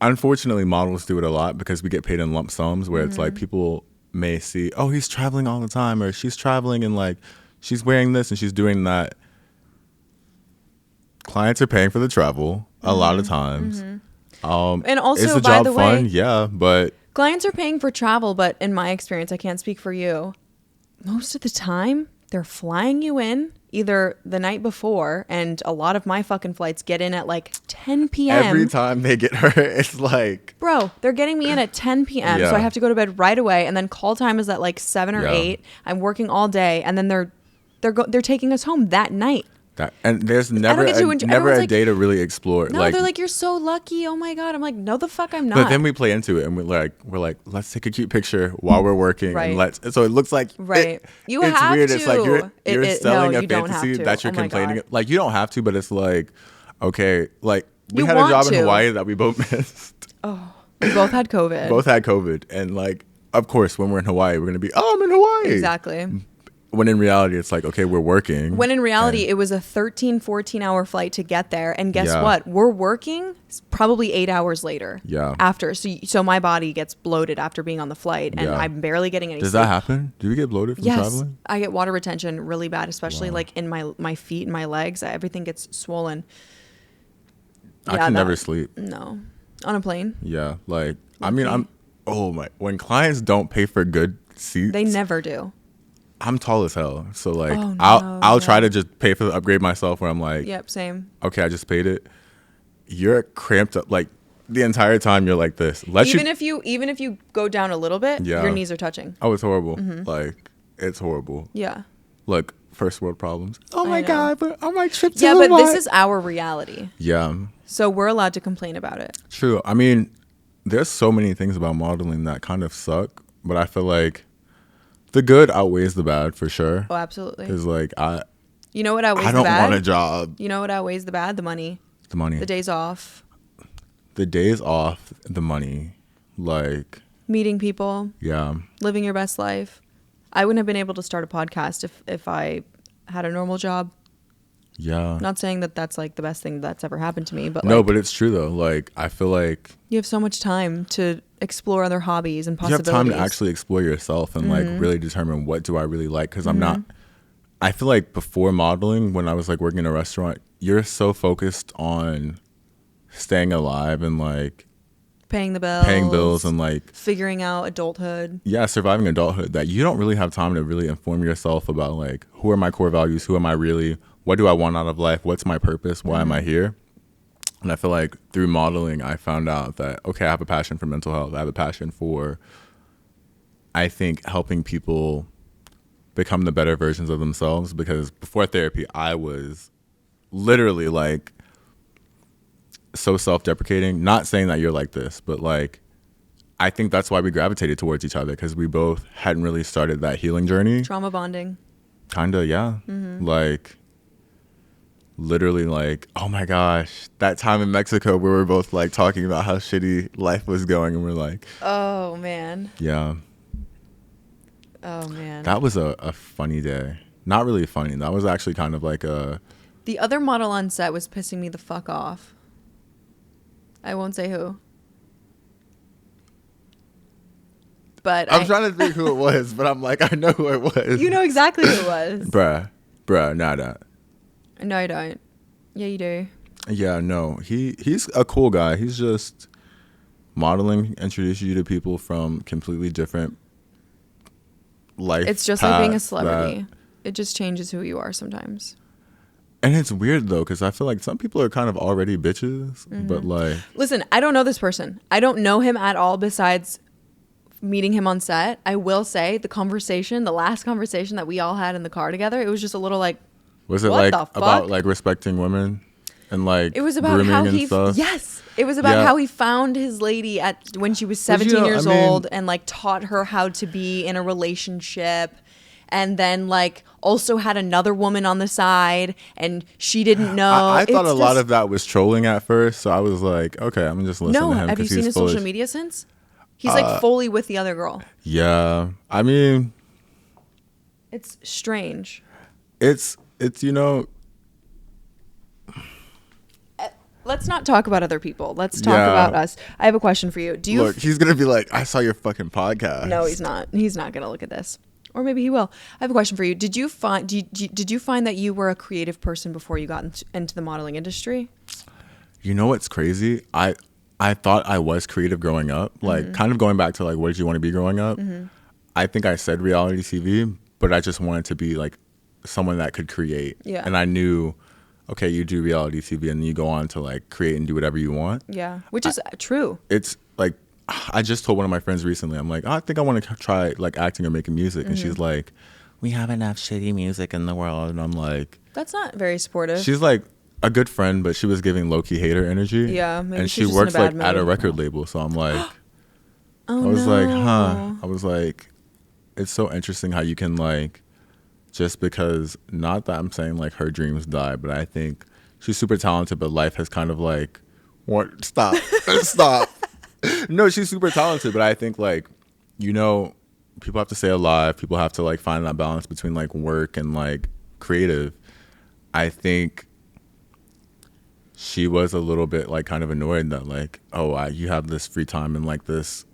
Unfortunately, models do it a lot because we get paid in lump sums where it's like people may see, oh, he's traveling all the time, or she's traveling and like she's wearing this and she's doing that. Clients are paying for the travel a lot of times. And also, is the by job the fun? way, Yeah, but clients are paying for travel, but in my experience, I can't speak for you, most of the time they're flying you in either the night before, and a lot of my fucking flights get in at like 10 p.m. Every time they get her, it's like... Bro, they're getting me in at 10 p.m., so I have to go to bed right away, and then call time is at like 7 or 8. I'm working all day, and then they're taking us home that night. And there's never a day to really explore. No, they're like, you're so lucky. Oh my God. I'm like, no, the fuck, I'm not. But then we play into it and we're like, let's take a cute picture while we're working. Right. And so it looks like you it's have weird. to. It's like you're selling a fantasy that you're oh complaining. Like, you don't have to, but it's like, okay, like we had a job in Hawaii that we both missed. Oh, we both had COVID. And like, of course, when we're in Hawaii, we're going to be, I'm in Hawaii. Exactly. When in reality, it's like, okay, we're working. When in reality, it was a 13, 14-hour flight to get there. And guess what? We're working probably 8 hours later. Yeah. After. So my body gets bloated after being on the flight. And I'm barely getting any Does sleep. that happen? Do you get bloated from traveling? I get water retention really bad, especially like in my feet and my legs. Everything gets swollen. I can never sleep. No. On a plane? Yeah. Like, I mean, when clients don't pay for good seats. They never do. I'm tall as hell. So like, I'll try to just pay for the upgrade myself where I'm like, yep, same. Okay, I just paid it. You're cramped up. Like the entire time you're like this. Even if you go down a little bit, your knees are touching. Oh, it's horrible. Like, it's horrible. Yeah. Look, first world problems. Oh my God, but on my trip to this is our reality. Yeah. So we're allowed to complain about it. True. I mean, there's so many things about modeling that kind of suck, but I feel like the good outweighs the bad for sure. Oh, absolutely. Because like you know what outweighs the bad? I don't want a job. You know what outweighs the bad? The money. The money. The days off. The days off. The money. Like meeting people. Yeah. Living your best life. I wouldn't have been able to start a podcast if I had a normal job. Yeah. Not saying that that's like the best thing that's ever happened to me, but no, but it's true though. Like I feel like you have so much time to explore other hobbies and possibilities. You have time to actually explore yourself and like really determine what do I really like. Because I feel like before modeling, when I was like working in a restaurant, you're so focused on staying alive and like paying bills and like figuring out adulthood. Yeah, surviving adulthood, that you don't really have time to really inform yourself about like, who are my core values? Who am I really? What do I want out of life? What's my purpose? Why am I here? And I feel like through modeling, I found out that, okay, I have a passion for mental health. I have a passion for, I think, helping people become the better versions of themselves. Because before therapy, I was literally like so self-deprecating. Not saying that you're like this, but like, I think that's why we gravitated towards each other, because we both hadn't really started that healing journey. Trauma bonding. Kinda, yeah. Like, literally like, oh my gosh, that time in Mexico where we were both like talking about how shitty life was going, and we're like, oh man. Yeah. Oh man. That was a funny day. Not really funny. That was actually kind of like the other model on set was pissing me the fuck off. I won't say who. But I'm trying to think who it was, but I'm like, I know who it was. You know exactly who it was. Bruh, not that. No, I don't. Yeah, you do. Yeah, no. He's a cool guy. He's just modeling introduces you to people from completely different life. It's just like being a celebrity. It just changes who you are sometimes. And it's weird though, because I feel like some people are kind of already bitches, but like, listen, I don't know this person. I don't know him at all besides meeting him on set. I will say the last conversation that we all had in the car together, it was just a little like, was it like about like respecting women and like it was about how he stuff? Yes, it was about how he found his lady when she was 17 years old and like taught her how to be in a relationship, and then like also had another woman on the side and she didn't know. I thought a lot of that was trolling at first, so I was like, okay, I'm just listening to him. Have you seen his social media since? He's like fully with the other girl. Yeah, I mean, it's strange. It's let's not talk about other people. Let's talk about us. I have a question for you. Look, he's gonna be like, I saw your fucking podcast. No, he's not. He's not gonna look at this. Or maybe he will. I have a question for you. Did you find that you were a creative person before you got into the modeling industry? You know what's crazy? I thought I was creative growing up. Like, kind of going back to like, what did you want to be growing up? I think I said reality TV, but I just wanted to be like someone that could create. Yeah. And I knew, okay, you do reality TV and then you go on to like create and do whatever you want. Yeah. Which is true. It's like, I just told one of my friends recently, I'm like, I think I want to try like acting or making music. And she's like, we have enough shitty music in the world. And I'm like, that's not very supportive. She's like a good friend, but she was giving low-key hater energy. Yeah. Maybe and she works like at a record label. So I'm like, I was like, huh. I was like, it's so interesting how you can like, just because, not that I'm saying like her dreams die, but I think she's super talented, but life has kind of like, stop. No, she's super talented, but I think like, you know, people have to stay alive. People have to like find that balance between like work and like creative. I think she was a little bit like kind of annoyed that like, oh, you have this free time and like this.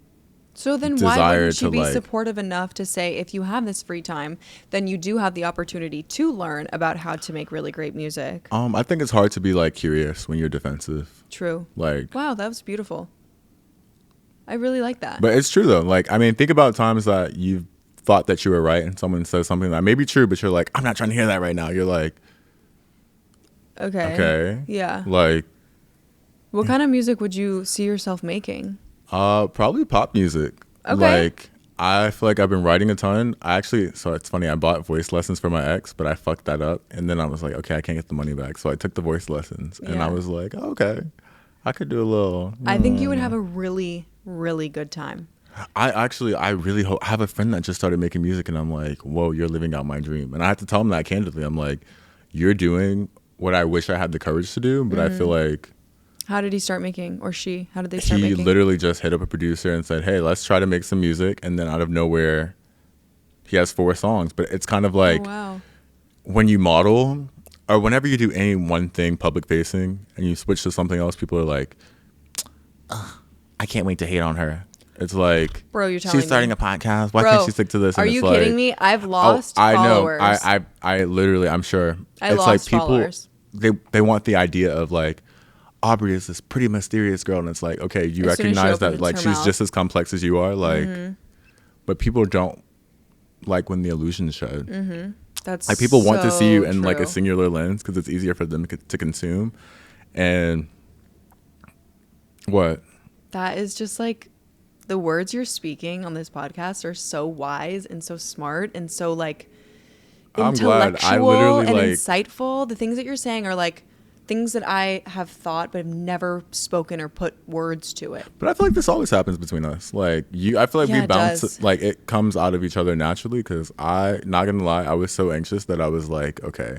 So then why wouldn't she be supportive enough to say, if you have this free time, then you do have the opportunity to learn about how to make really great music? I think it's hard to be like curious when you're defensive. True. Like, wow, that was beautiful. I really like that. But it's true though. Like, I mean, think about times that you've thought that you were right and someone says something that may be true, but you're like, I'm not trying to hear that right now. You're like, okay. Yeah. Like, what kind of music would you see yourself making? Probably pop music. Okay. Like, I feel like I've been writing a ton. So it's funny, I bought voice lessons for my ex, but I fucked that up. And then I was like, okay, I can't get the money back. So I took the voice lessons and I was like, oh, okay, I could do a little. I think you would have a really, really good time. I really hope. I have a friend that just started making music and I'm like, whoa, you're living out my dream. And I have to tell him that candidly. I'm like, you're doing what I wish I had the courage to do, but I feel like. How did he start making, or she? How did they start making? He literally just hit up a producer and said, hey, let's try to make some music. And then out of nowhere, he has 4 songs. But it's kind of like when you model or whenever you do any one thing public facing and you switch to something else, people are like, I can't wait to hate on her. It's like, bro, you're telling me. She's starting a podcast. Why can't she stick to this? And are you kidding me? I've lost followers. I know. I literally, I'm sure. It's lost like people, followers. They want the idea of like, Aubrie is this pretty mysterious girl, and it's like, okay, you recognize that like she's just as complex as you are, like, but people don't like when the illusion's shed. That's like people want to see you in like a singular lens because it's easier for them to consume. And what? That is just like the words you're speaking on this podcast are so wise and so smart and so like intellectual and insightful. The things that you're saying are like things that I have thought but have never spoken or put words to it. But I feel like this always happens between us. Like I feel like we bounce, like it comes out of each other naturally because not gonna lie, I was so anxious that I was like, okay,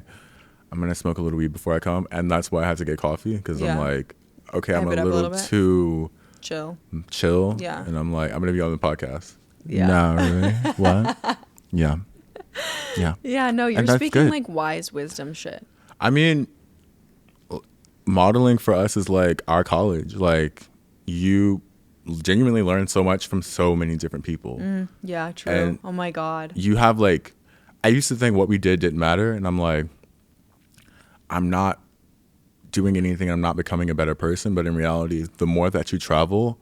I'm gonna smoke a little weed before I come. And that's why I had to get coffee because I'm like, okay, I'm a little too chill. Yeah. And I'm like, I'm gonna be on the podcast. Yeah. No, really? What? Yeah. Yeah, no, you're speaking like wise wisdom shit. I mean, modeling for us is like our college. Like you genuinely learn so much from so many different people. Yeah, true. And oh my God. You have like, I used to think what we didn't matter. And I'm like, I'm not doing anything. I'm not becoming a better person. But in reality, the more that you travel,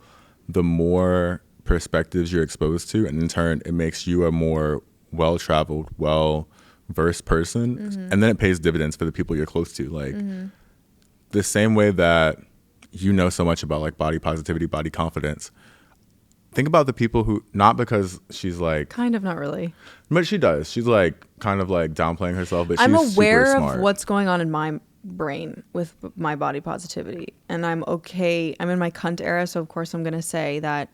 the more perspectives you're exposed to. And in turn, it makes you a more well-traveled, well-versed person. And then it pays dividends for the people you're close to. Like, the same way that you know so much about like body positivity, body confidence. Think about the people who, not because she's like... Kind of, not really. But she does. She's like kind of like downplaying herself, but I'm she's aware super smart. of what's going on in my brain with my body positivity. And I'm okay. I'm in my cunt era, so of course I'm going to say that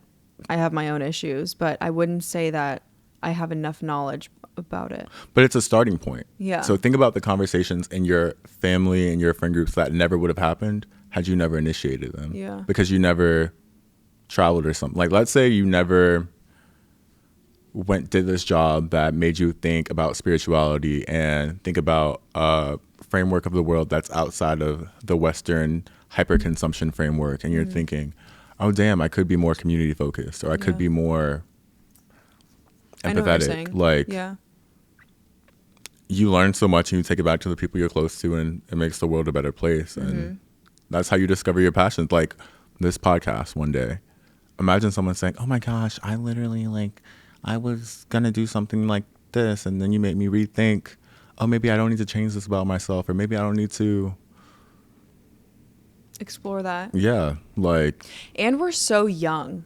I have my own issues, but I wouldn't say that I have enough knowledge about it. But it's a starting point. Yeah. So think about the conversations in your family and your friend groups that never would have happened had you never initiated them. Yeah. Because you never traveled or something. Like, let's say you never did this job that made you think about spirituality and think about a framework of the world that's outside of the Western hyperconsumption framework. And you're thinking, oh, damn, I could be more community focused, or I could be more empathetic. Like, you learn so much and you take it back to the people you're close to, and it makes the world a better place. And that's how you discover your passions. Like this podcast one day. Imagine someone saying, oh my gosh, I literally I was going to do something like this. And then you make me rethink, oh, maybe I don't need to change this about myself, or maybe I don't need to explore that. Yeah. Like, and we're so young.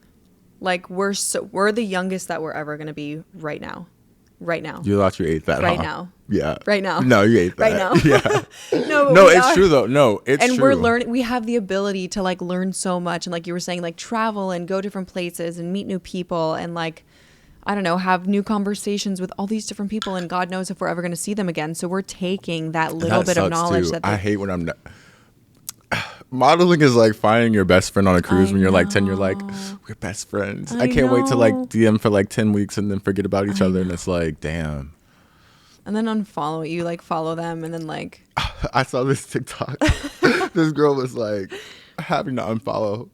Like we're the youngest that we're ever going to be right now. You thought you ate that, right now. Yeah. Right now. No, you ate that. Right now. Yeah. No, it's true though. No, it's true. And we're learning. We have the ability to like learn so much, and like you were saying, like travel and go different places and meet new people, and like, I don't know, have new conversations with all these different people, and God knows if we're ever going to see them again. So we're taking that little bit of knowledge too. I hate when I'm not. Modeling is like finding your best friend on a cruise when you're like 10. You're like, know. we're best friends. I I can't wait to like know. DM for like 10 weeks and then forget about each I other. And know. it's like, damn. And then unfollow you, like follow them, and then like I saw this TikTok. This girl was like having to unfollow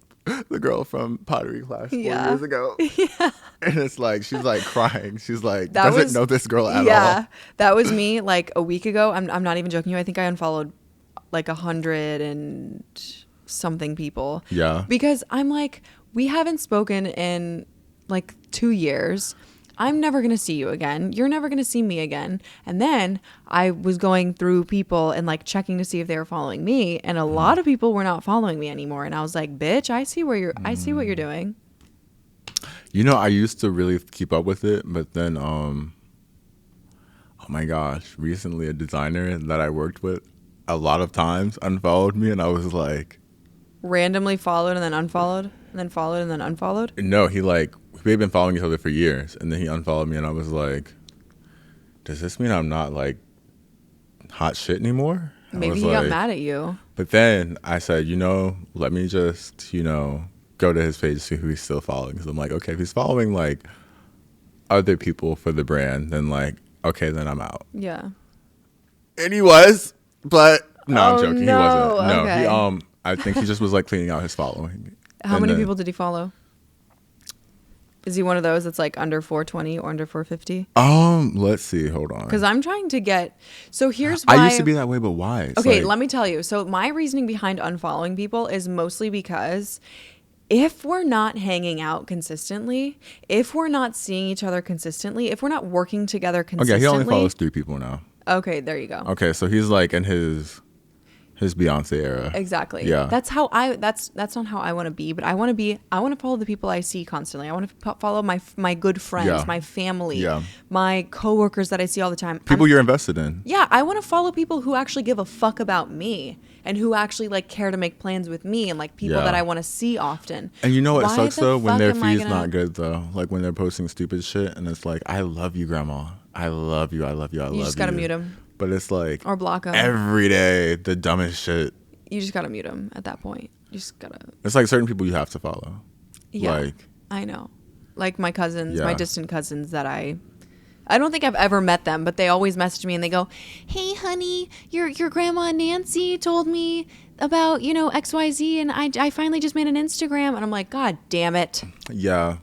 the girl from pottery class 4 years ago. Yeah. And it's like, she's like crying. She's like, That doesn't was- know this girl at Yeah, all. that was me like a week ago. I'm not even joking you. I think I unfollowed like 100 and something people. Yeah. Because I'm like, we haven't spoken in like 2 years. I'm never going to see you again. You're never going to see me again. And then I was going through people and like checking to see if they were following me. And a lot of people were not following me anymore. And I was like, bitch, I see what you're doing. You know, I used to really keep up with it, but then, oh my gosh, recently a designer that I worked with a lot of times unfollowed me, and I was like, Randomly followed and then unfollowed and then followed and then unfollowed. no, we've been following each other for years, and then he unfollowed me, and I was like, does this mean I'm not like hot shit anymore? Maybe he got mad at you. But then I said, let me just, go to his page to see who he's still following. Because I'm like, okay, if he's following like other people for the brand, then like, okay, then I'm out. Yeah. And he was, but no, I'm Oh, joking. no. He wasn't. No, Okay. I think he just was like cleaning out his following. How And many then- people did he follow? Is he one of those that's like under 420 or under 450? Let's see. Hold on. Because I'm trying to get. So here's why. I used to be that way, but why? It's Okay, like- let me tell you. So my reasoning behind unfollowing people is mostly because if we're not hanging out consistently, if we're not seeing each other consistently, if we're not working together consistently. Okay, he only follows 3 people now. Okay, there you go. Okay, so he's like in his Beyonce era. Exactly. Yeah. That's not how I want to be, but I want to follow the people I see constantly. I want to follow my good friends, Yeah. my family, Yeah. my coworkers that I see all the time. People you're invested in. Yeah, I want to follow people who actually give a fuck about me and who actually like care to make plans with me and like people Yeah. that I want to see often. And you know what Why sucks the though? When fuck their am I feed's gonna- not good though. Like when they're posting stupid shit and it's like, I love you, grandma. I love you. I love you. I love you. You just gotta mute them But it's like or block them. every day, the dumbest shit. You just gotta mute them at that point. You just gotta. It's like certain people you have to follow. Yeah, Like, I know. Like my cousins, Yeah. my distant cousins that I don't think I've ever met them, but they always message me and they go, "Hey, honey, your grandma Nancy told me about XYZ, and I finally just made an Instagram." And I'm like, God damn it! yeah.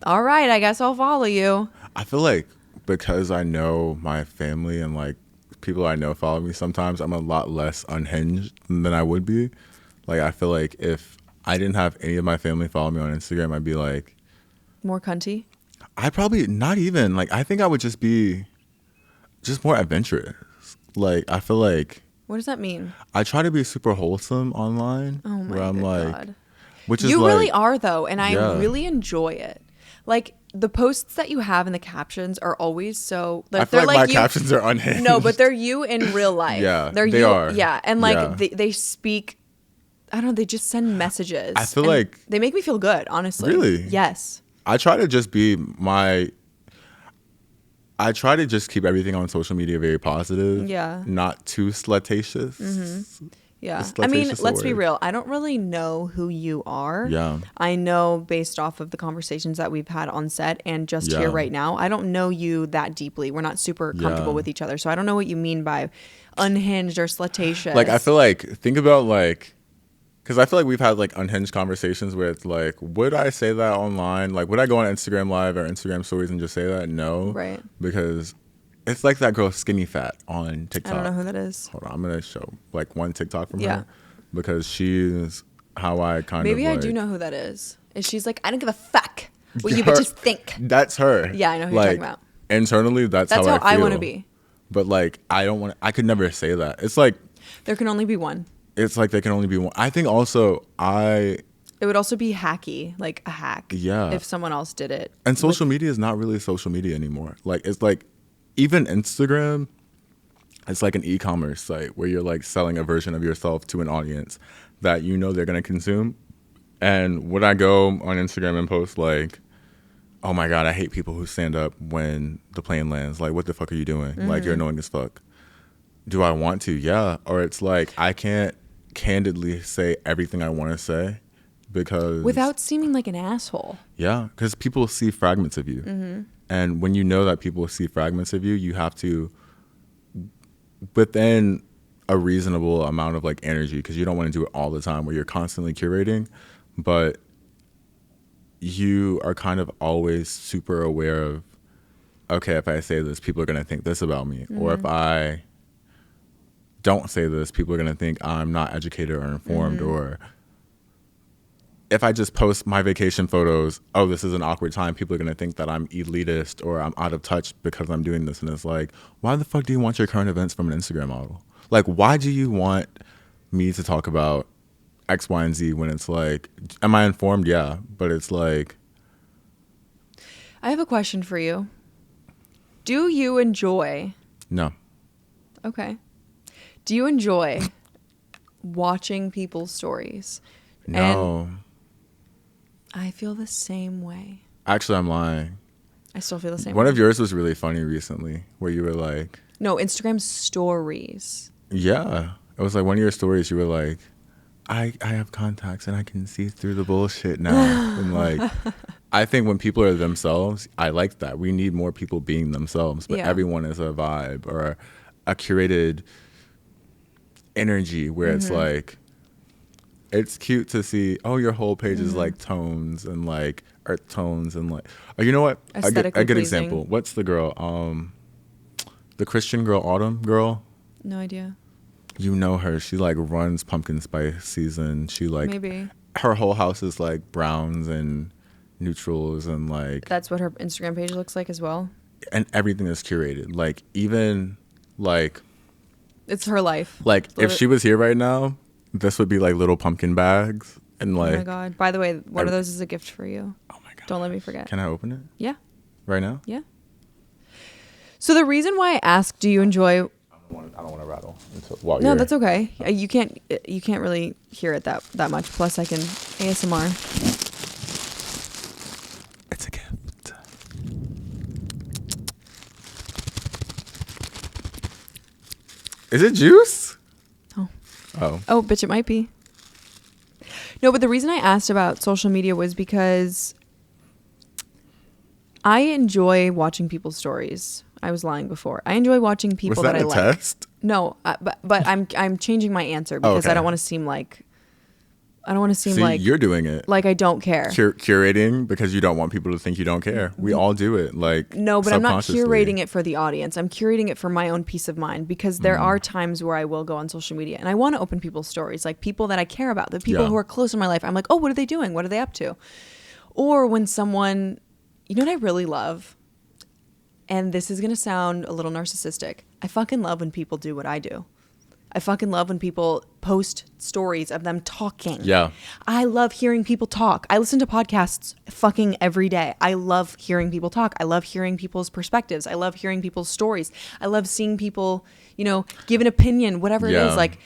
All right, I guess I'll follow you. I feel like because I know my family and like people I know follow me, sometimes I'm a lot less unhinged than I would be. Like I feel like if I didn't have any of my family follow me on Instagram, I'd be like, More cunty. I probably not even like, I think I would just be just more adventurous. Like I feel like What does that mean? I try to be super wholesome online. Oh my where I'm good like, God. which is You like, really are though, and I Yeah. really enjoy it. Like the posts that you have in the captions are always so. I feel like my you, captions are unhinged. No, but they're you in real life. Yeah, they're they you. are. Yeah, and like Yeah. they speak. I don't know. They just send messages. I feel and like- they make me feel good. Honestly. Really? Yes. I try to just be I try to just keep everything on social media very positive. Yeah. Not too slutatious. Yeah. Is I mean, flirtatious a let's be word? real. I don't really know who you are. Yeah. I know based off of the conversations that we've had on set and just Yeah. here right now. I don't know you that deeply. We're not super comfortable Yeah. with each other. So I don't know what you mean by unhinged or slutatious. Like I feel like think about like because I feel like we've had like unhinged conversations where it's like, would I say that online? Like, would I go on Instagram Live or Instagram Stories and just say that? No. Right. Because it's like that girl Skinny Fat on TikTok. I don't know who that is. Hold on, I'm gonna show like one TikTok from Yeah. her because she's how I kind Maybe of I like, do know who that is. And she's like, I don't give a fuck what you Her- bitches think. That's her. Yeah, I know who you're like, talking about. Internally, that's That's how how I I feel. want to be. But like, I don't want. I could never say that. It's like There can only be one. it's like there can only be one. I think also It would also be hacky, like a hack. Yeah. If someone else did it. and social media is not really social media anymore. Like it's like even Instagram. It's like an e-commerce site where you're like selling a version of yourself to an audience that you know they're gonna consume. And would I go on Instagram and post like, oh my God, I hate people who stand up when the plane lands. Like, what the fuck are you doing? Like, you're annoying as fuck. Do I want to? Yeah. Or it's like, I can't candidly say everything I want to say, because without seeming like an asshole. Yeah, because people see fragments of you. Mm-hmm. And when you know that people see fragments of you, you have to, within a reasonable amount of like energy, because you don't want to do it all the time where you're constantly curating, but you are kind of always super aware of, okay, if I say this, people are going to think this about me. Or if I don't say this, people are going to think I'm not educated or informed. Or if I just post my vacation photos, oh, this is an awkward time, people are going to think that I'm elitist or I'm out of touch because I'm doing this. And it's like, why the fuck do you want your current events from an Instagram model? Like, why do you want me to talk about X, Y, and Z when it's like, am I informed? Yeah. But it's like, I have a question for you. Do you enjoy? No. Okay. Do you enjoy watching people's stories? No. And I feel the same way. Actually, I'm lying. I still feel the same way. One of yours was really funny recently where you were like... No, Instagram stories. Yeah. It was like one of your stories, you were like, I have contacts and I can see through the bullshit now. And like, I think when people are themselves, I like that. We need more people being themselves, but everyone is a vibe or a curated energy where it's like, it's cute to see, oh, your whole page is like tones and like earth tones and like, oh, you know what? A good example. What's the girl? The Christian girl, Autumn girl? No idea. You know her. She like runs pumpkin spice season. She like, maybe her whole house is like browns and neutrals and like. That's what her Instagram page looks like as well. And everything is curated. Like even like. It's her life. Like if she was here right now, this would be like little pumpkin bags and like. Oh my God. By the way, one of those is a gift for you. Oh my God. Don't let me forget. Can I open it? Yeah. Right now? Yeah. So the reason why I asked, do you enjoy... I don't want to rattle while No, that's okay. You can't really hear it that much. Plus I can ASMR. It's a gift. Is it juice? Oh, bitch, it might be. No, but the reason I asked about social media was because I enjoy watching people's stories. I was lying before. I enjoy watching people that I like. Was that a test? No, but I'm changing my answer because I don't want to seem like you're doing it like I don't care. Curating because you don't want people to think you don't care. We all do it. Like no, but I'm not curating it for the audience. I'm curating it for my own peace of mind because there are times where I will go on social media and I want to open people's stories, like people that I care about, the people who are close in my life. I'm like, oh, what are they doing? What are they up to? Or when someone, you know what I really love? And this is going to sound a little narcissistic. I fucking love when people do what I do. I fucking love when people post stories of them talking. Yeah. I love hearing people talk. I listen to podcasts fucking every day. I love hearing people talk. I love hearing people's perspectives. I love hearing people's stories. I love seeing people, give an opinion, whatever it is. Like,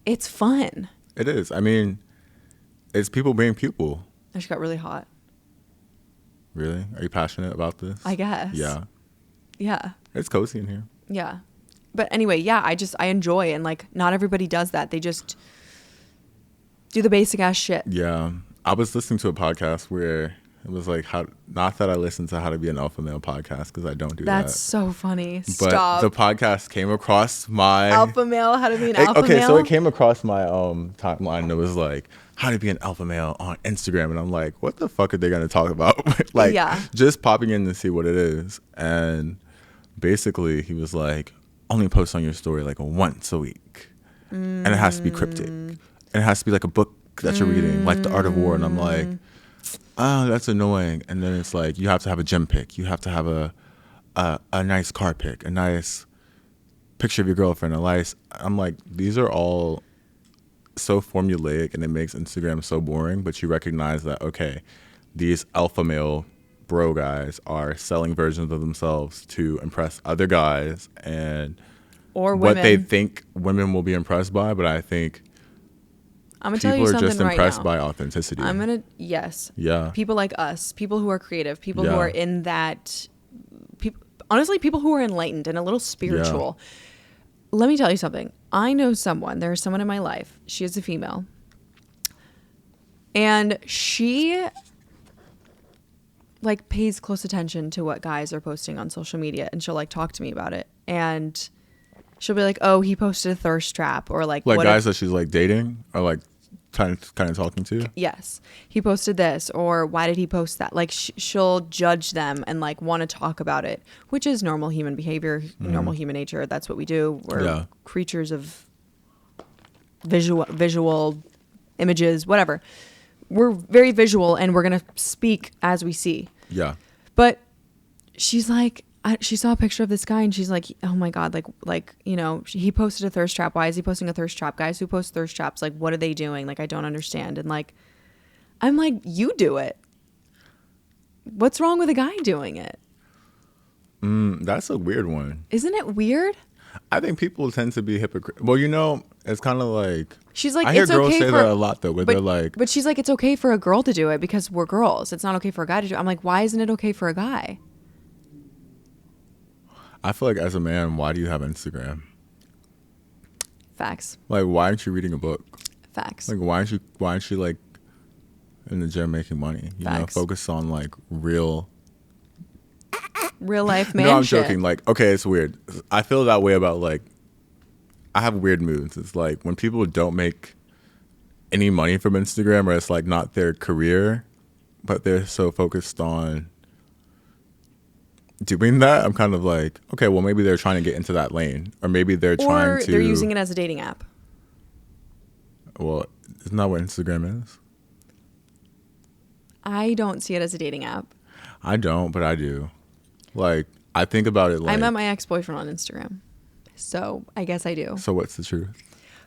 it's fun. It is. I mean, it's people being people. I just got really hot. Really? Are you passionate about this? I guess. Yeah. Yeah. It's cozy in here. Yeah. But anyway, yeah, I enjoy, and like not everybody does that. They just do the basic ass shit. Yeah. I was listening to a podcast where it was like not that I listen to How to Be an Alpha Male podcast because I don't do that. That's so funny. But Stop. the podcast came across my alpha male, how to be an alpha male. Okay, so it came across my timeline and it was like how to be an alpha male on Instagram, and I'm like, what the fuck are they gonna talk about? Like just popping in to see what it is. And basically he was like, only post on your story like once a week. And it has to be cryptic. And it has to be like a book that you're reading, like The Art of War. And I'm like, oh, that's annoying. And then it's like, you have to have a gym pic. You have to have a nice car pic, a nice picture of your girlfriend, I'm like, these are all so formulaic and it makes Instagram so boring. But you recognize that, okay, these alpha male bro guys are selling versions of themselves to impress other guys and or women. What they think women will be impressed by. But I think I'm gonna tell you something right now. People are just impressed by authenticity. Yes. Yeah. People like us, people who are creative, people who are in that, honestly, people who are enlightened and a little spiritual. let me tell you something. I know there's someone in my life. She is a female. And she like pays close attention to what guys are posting on social media, and she'll like talk to me about it. And she'll be like, "Oh, he posted a thirst trap," or like guys that she's like dating or like kind of talking to. Yes, he posted this, or why did he post that? Like she'll judge them and like want to talk about it, which is normal human behavior, normal human nature. That's what we do. We're creatures of visual images, whatever. We're very visual, and we're gonna speak as we see. Yeah. But she's like, she saw a picture of this guy, and she's like, oh my God, like, you know, he posted a thirst trap. Why is he posting a thirst trap? Guys who post thirst traps, like, what are they doing? Like, I don't understand. And like, I'm like, you do it. What's wrong with a guy doing it? That's a weird one. Isn't it weird? I think people tend to be hypocrite. Well, you know, it's kind of like, she's like, I hear it's girls okay say that a lot though, where they're like, but she's like, it's okay for a girl to do it because we're girls. It's not okay for a guy to do it. I'm like, why isn't it okay for a guy? I feel like as a man, why do you have Instagram? Facts. Like, why aren't you reading a book? Facts. Like, why aren't you like in the gym making money? You know, focus on like real life man. No, I'm shit. joking. Like, okay, it's weird. I feel that way about like, I have weird moods. It's like when people don't make any money from Instagram, or it's like not their career, but they're so focused on doing that. I'm kind of like, okay, well, maybe they're trying to get into that lane, or maybe they're trying to. They're using it as a dating app. Well, isn't that what Instagram is? I don't see it as a dating app. I don't, but I do. Like, I think about it like, I met my ex-boyfriend on Instagram, so I guess I do. So what's the truth?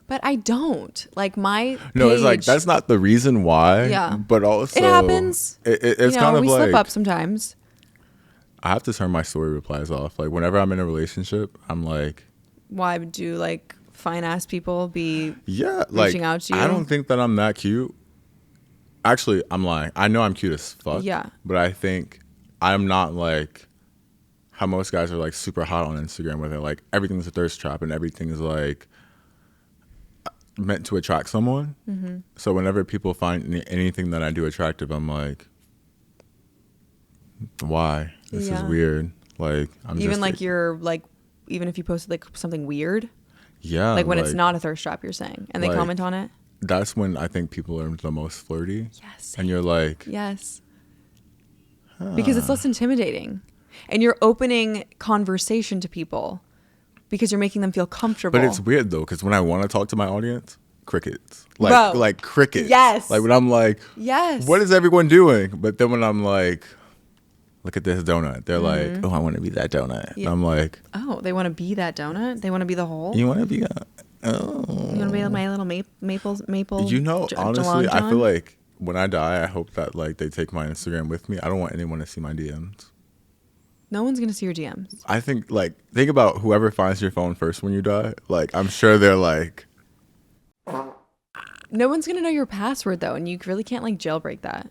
But I don't. Like my No, page, it's like that's not the reason why. Yeah. But also it happens. It's kind of we like slip up sometimes. I have to turn my story replies off. Like whenever I'm in a relationship, I'm like, why would you like fine ass people be reaching out to you? I don't think that I'm that cute. Actually, I'm lying. I know I'm cute as fuck. Yeah. But I think I'm not like how most guys are like super hot on Instagram, where they're like everything's a thirst trap and everything's like meant to attract someone. Mm-hmm. So whenever people find anything that I do attractive, I'm like, why? This is weird. Like I'm even just like you're like, even if you posted like something weird. Yeah. Like when it's not a thirst trap, you're saying, and they comment on it. That's when I think people are the most flirty. Yes. And you're like, yes. Because it's less intimidating, and you're opening conversation to people because you're making them feel comfortable. But it's weird though, because when I want to talk to my audience, crickets. Like crickets. Yes. Like when I'm like, yes. What is everyone doing? But then when I'm like, look at this donut, they're like, oh, I want to be that donut. Yeah. And I'm like, oh, they want to be that donut? They want to be the whole? You want to be you want to be my little maple? You know, honestly, I feel like when I die, I hope that like they take my Instagram with me. I don't want anyone to see my DMs. No one's gonna see your DMs. I think think about whoever finds your phone first when you die. Like I'm sure they're like, no one's gonna know your password though, and you really can't like jailbreak that.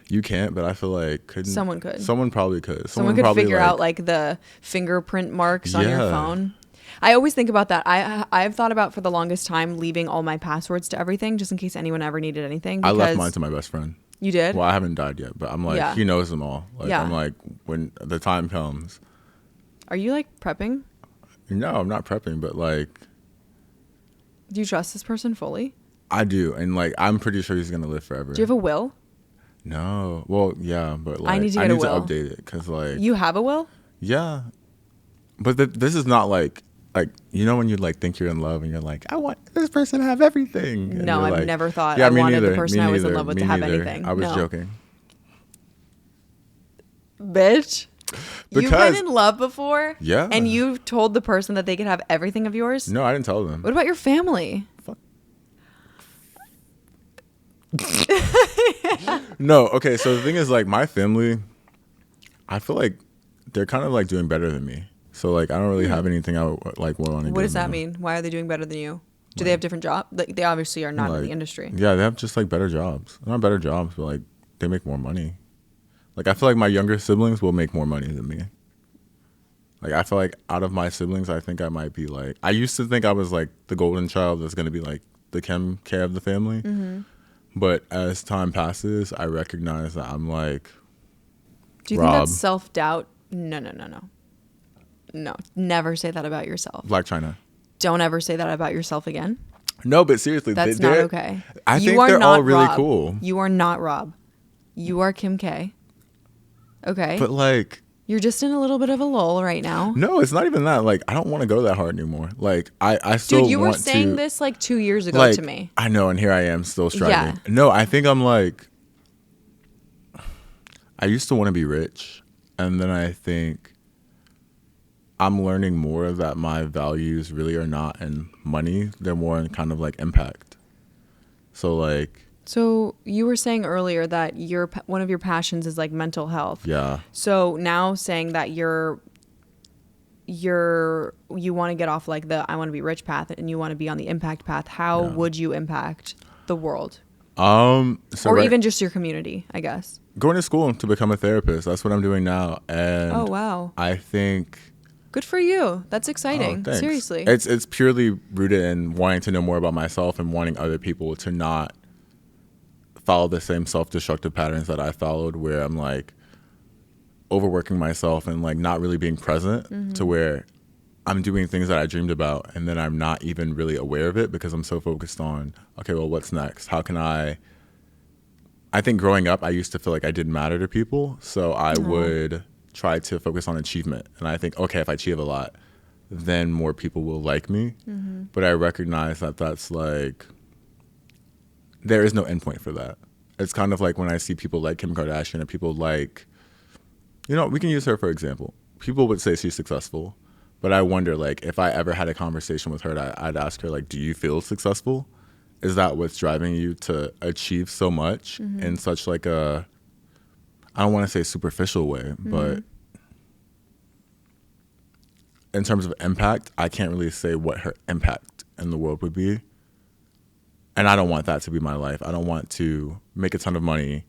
You can't, but I feel like someone could. Someone probably could. Someone could figure out like the fingerprint marks on your phone. I always think about that. I've thought about for the longest time leaving all my passwords to everything just in case anyone ever needed anything. I left mine to my best friend. You did? Well, I haven't died yet, but I'm like, he knows them all. Like, I'm like, when the time comes. Are you like prepping? No, I'm not prepping, but like. Do you trust this person fully? I do. And like, I'm pretty sure he's going to live forever. Do you have a will? No. Well, yeah, but like, I need to update it because like. You have a will? Yeah. But this is not like, you know when you like think you're in love and you're like, I want this person to have everything. And no, I've never thought I wanted the person I was in love with to have anything. I was joking. Bitch. Because, you've been in love before? Yeah. And you told the person that they could have everything of yours? No, I didn't tell them. What about your family? Fuck. No, okay, so the thing is like my family, I feel like they're kind of like doing better than me. So like I don't really have anything I would like want to do. What does that mean? Why are they doing better than you? Do they have different jobs? Like they obviously are not in the industry. Yeah, they have just like better jobs. Not better jobs, but like they make more money. Like I feel like my younger siblings will make more money than me. Like, I feel like out of my siblings, I think I might be like, I used to think I was like the golden child that's going to be like the Kim K of the family. Mm-hmm. But as time passes, I recognize that I'm like, Do you Rob. think that's self-doubt? No. No, never say that about yourself. Black China. Don't ever say that about yourself again. No, but seriously, That's not okay. I You think are they're not all really Rob. cool. You are not Rob. You are Kim K. Okay. But like, You're just in a little bit of a lull right now. no, it's not even that. Like, I don't want to go that hard anymore. Like, I still Dude, you were want saying to, this like 2 years ago like, to me. I know, and here I am still striving. Yeah. No, I think I'm like, I used to want to be rich, and then I think I'm learning more that my values really are not in money. They're more in kind of like impact. So like, So you were saying earlier that one of your passions is like mental health. yeah. So now saying that you want to get off like the I want to be rich path and you want to be on the impact path. How would you impact the world? So or even just your community, I guess. Going to school to become a therapist. That's what I'm doing now. And Oh, wow. I think, Good for you. That's exciting. thanks. Seriously. It's purely rooted in wanting to know more about myself and wanting other people to not follow the same self-destructive patterns that I followed, where I'm like overworking myself and like not really being present, to where I'm doing things that I dreamed about and then I'm not even really aware of it because I'm so focused on, okay, well, what's next? How can I think growing up, I used to feel like I didn't matter to people. So I would try to focus on achievement. And I think, okay, if I achieve a lot, then more people will like me. But I recognize that that's like, there is no endpoint for that. It's kind of like when I see people like Kim Kardashian and people like, we can use her for example. People would say she's successful, but I wonder, like, if I ever had a conversation with her, I'd ask her, like, do you feel successful? Is that what's driving you to achieve so much in such like a, I don't want to say superficial way, but in terms of impact, I can't really say what her impact in the world would be. And I don't want that to be my life. I don't want to make a ton of money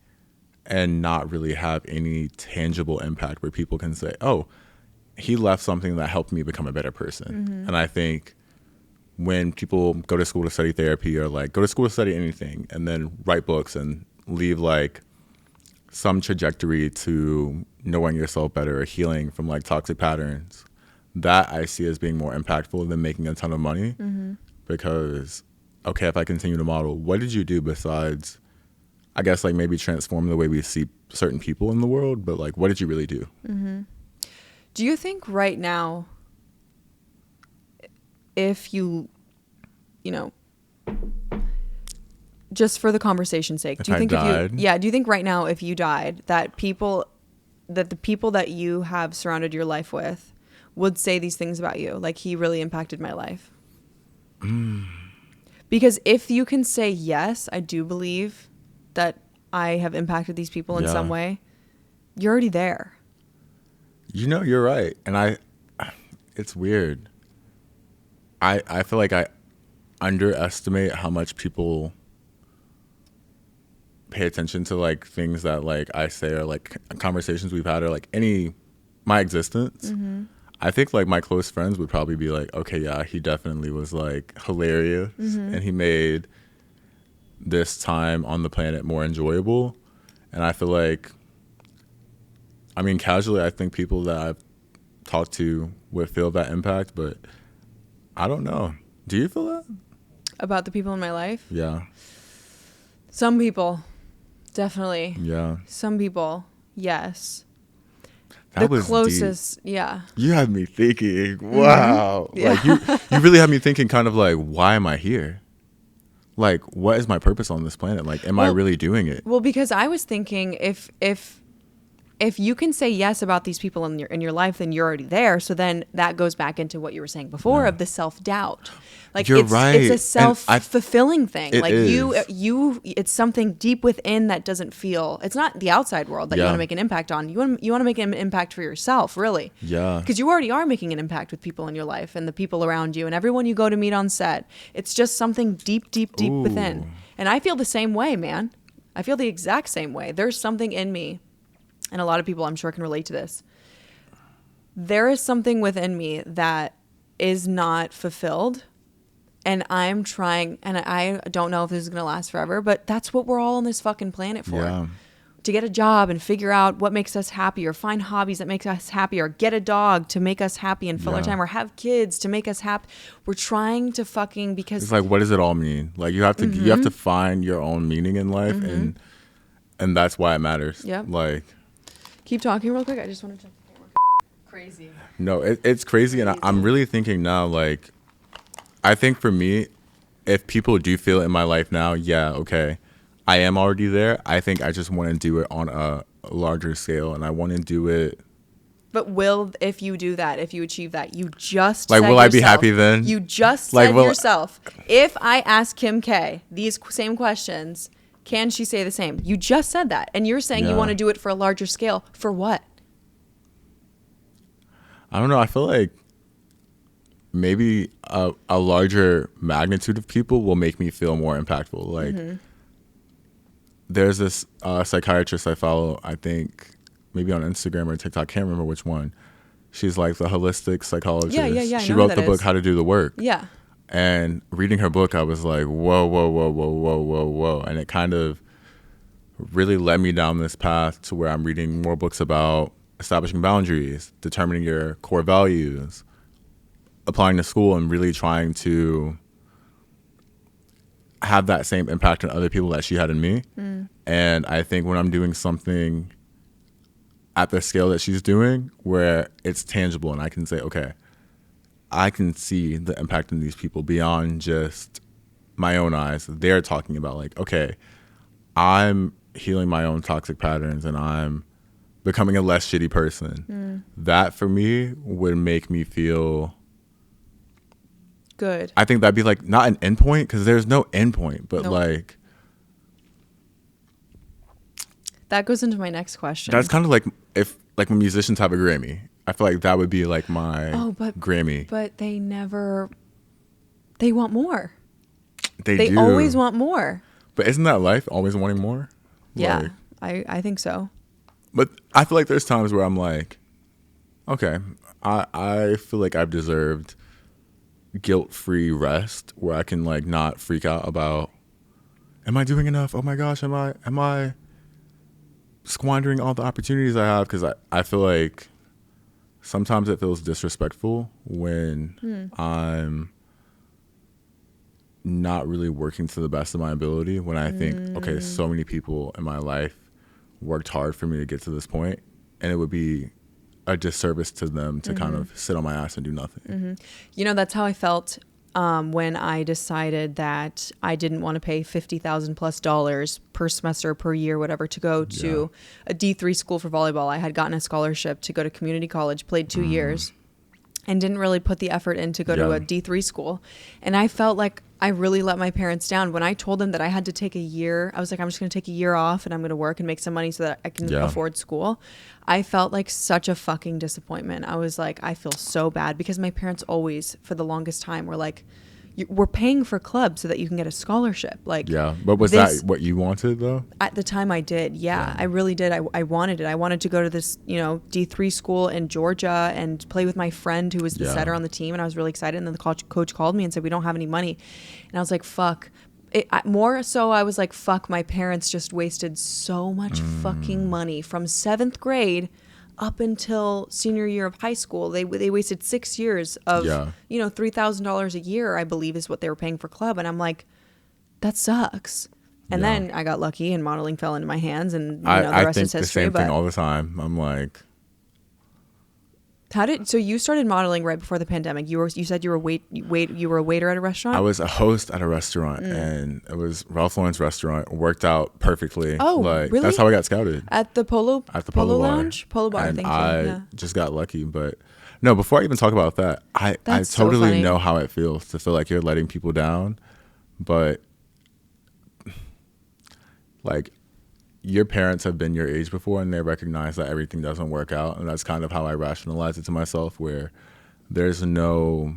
and not really have any tangible impact where people can say, oh, he left something that helped me become a better person. And I think when people go to school to study therapy or like go to school to study anything and then write books and leave like some trajectory to knowing yourself better or healing from like toxic patterns, that I see as being more impactful than making a ton of money. Because, okay, if I continue to model, what did you do besides, I guess, like maybe transform the way we see certain people in the world, but like, what did you really do? Do you think right now, if you just for the conversation's sake, do you think died? do you think right now if you died that the people that you have surrounded your life with would say these things about you, like, he really impacted my life? Because if you can say yes, I do believe that I have impacted these people in some way, you're already there. You're right. And it's weird. I feel like I underestimate how much people pay attention to like things that like I say or like conversations we've had or like my existence. I think like my close friends would probably be like, okay, yeah, he definitely was like hilarious and he made this time on the planet more enjoyable. And I feel like, I mean, casually, I think people that I've talked to would feel that impact, but I don't know. Do you feel that? About the people in my life? Yeah. Some people, definitely. Yeah. Some people, yes. That the was closest, deep. Yeah. You had me thinking, wow. Yeah. Like you really had me thinking kind of like, why am I here? Like, what is my purpose on this planet? Like, am I really doing it? Well, because I was thinking if you can say yes about these people in your life, then you're already there. So then that goes back into what you were saying before of the self-doubt. Like, You're right. It's a self-fulfilling thing. It like is. It's something deep within that doesn't feel. It's not the outside world that you want to make an impact on. You want to make an impact for yourself, really. Yeah. Because you already are making an impact with people in your life and the people around you and everyone you go to meet on set. It's just something deep, deep, deep within. And I feel the same way, man. I feel the exact same way. There's something in me. And a lot of people, I'm sure, can relate to this. there is something within me that is not fulfilled. And I'm trying, and I don't know if this is going to last forever, but that's what we're all on this fucking planet for. Yeah. To get a job and figure out what makes us happy, or find hobbies that make us happy, or get a dog to make us happy and fill our time, or have kids to make us happy. We're trying to fucking, because it's like, what does it all mean? Like, you have to find your own meaning in life, and that's why it matters. Yep. Like, keep talking real quick. I just want to check the camera. Crazy. No, it's crazy. And I'm really thinking now, like, I think for me, if people do feel it in my life now, yeah, okay, I am already there. I think I just want to do it on a larger scale, and I want to do it. But if you do that, if you achieve that, you just like, said will yourself, I be happy then? You just like, said yourself, if I ask Kim K these same questions, can she say the same? You just said that, and you're saying you want to do it for a larger scale. For what? I don't know. I feel like maybe a larger magnitude of people will make me feel more impactful. Like, there's this psychiatrist I follow, I think maybe on Instagram or TikTok, can't remember which one. She's like the holistic psychologist. Yeah. She wrote the book How to Do the Work. Yeah. And reading her book, I was like, whoa. And it kind of really led me down this path to where I'm reading more books about establishing boundaries, determining your core values, applying to school, and really trying to have that same impact on other people that she had in me. And I think when I'm doing something at the scale that she's doing, where it's tangible and I can say, okay, I can see the impact in these people beyond just my own eyes. They're talking about, like, okay, I'm healing my own toxic patterns and I'm becoming a less shitty person. That for me would make me feel good. I think that'd be like not an endpoint, because there's no endpoint, but like that goes into my next question. That's kind of like if like when musicians have a Grammy. I feel like that would be like my Grammy. But they want more. They do. Always want more. But isn't that life, always wanting more? Yeah, like, I think so. But I feel like there's times where I'm like, okay, I feel like I've deserved guilt-free rest where I can like not freak out about, am I doing enough? Oh my gosh, am I squandering all the opportunities I have? Because I feel like sometimes it feels disrespectful when I'm not really working to the best of my ability, when I think, okay, so many people in my life worked hard for me to get to this point, and it would be a disservice to them to kind of sit on my ass and do nothing. You know, that's how I felt when I decided that I didn't want to pay $50,000+ per semester, per year, whatever, to go to a D3 school for volleyball. I had gotten a scholarship to go to community college, played 2 years, and didn't really put the effort in to go to a D3 school. And I felt like I really let my parents down. When I told them that I had to take a year, I was like, I'm just going to take a year off and I'm going to work and make some money so that I can afford school. I felt like such a fucking disappointment. I was like, I feel so bad, because my parents always, for the longest time, were like, we're paying for club so that you can get a scholarship. Like, but was that what you wanted though? At the time I did. I really did. I wanted it. I wanted to go to this, D3 school in Georgia and play with my friend who was the setter on the team. And I was really excited. And then the coach called me and said, we don't have any money. And I was like, fuck. More so, I was like, fuck, my parents just wasted so much fucking money from 7th grade up until senior year of high school. They wasted 6 years of, $3,000 a year, I believe, is what they were paying for club. And I'm like, that sucks. And then I got lucky and modeling fell into my hands, and the rest is history. I think the same thing all the time. I'm like, so you started modeling right before the pandemic. You said you were a waiter at a restaurant? I was a host at a restaurant, and it was Ralph Lauren's restaurant. It worked out perfectly. Oh, really? That's how I got scouted. At the Polo Lounge? Polo Bar, and thank you. I just got lucky. But no, before I even talk about that, I totally know how it feels to feel like you're letting people down, but like, your parents have been your age before and they recognize that everything doesn't work out. And that's kind of how I rationalize it to myself, where there's no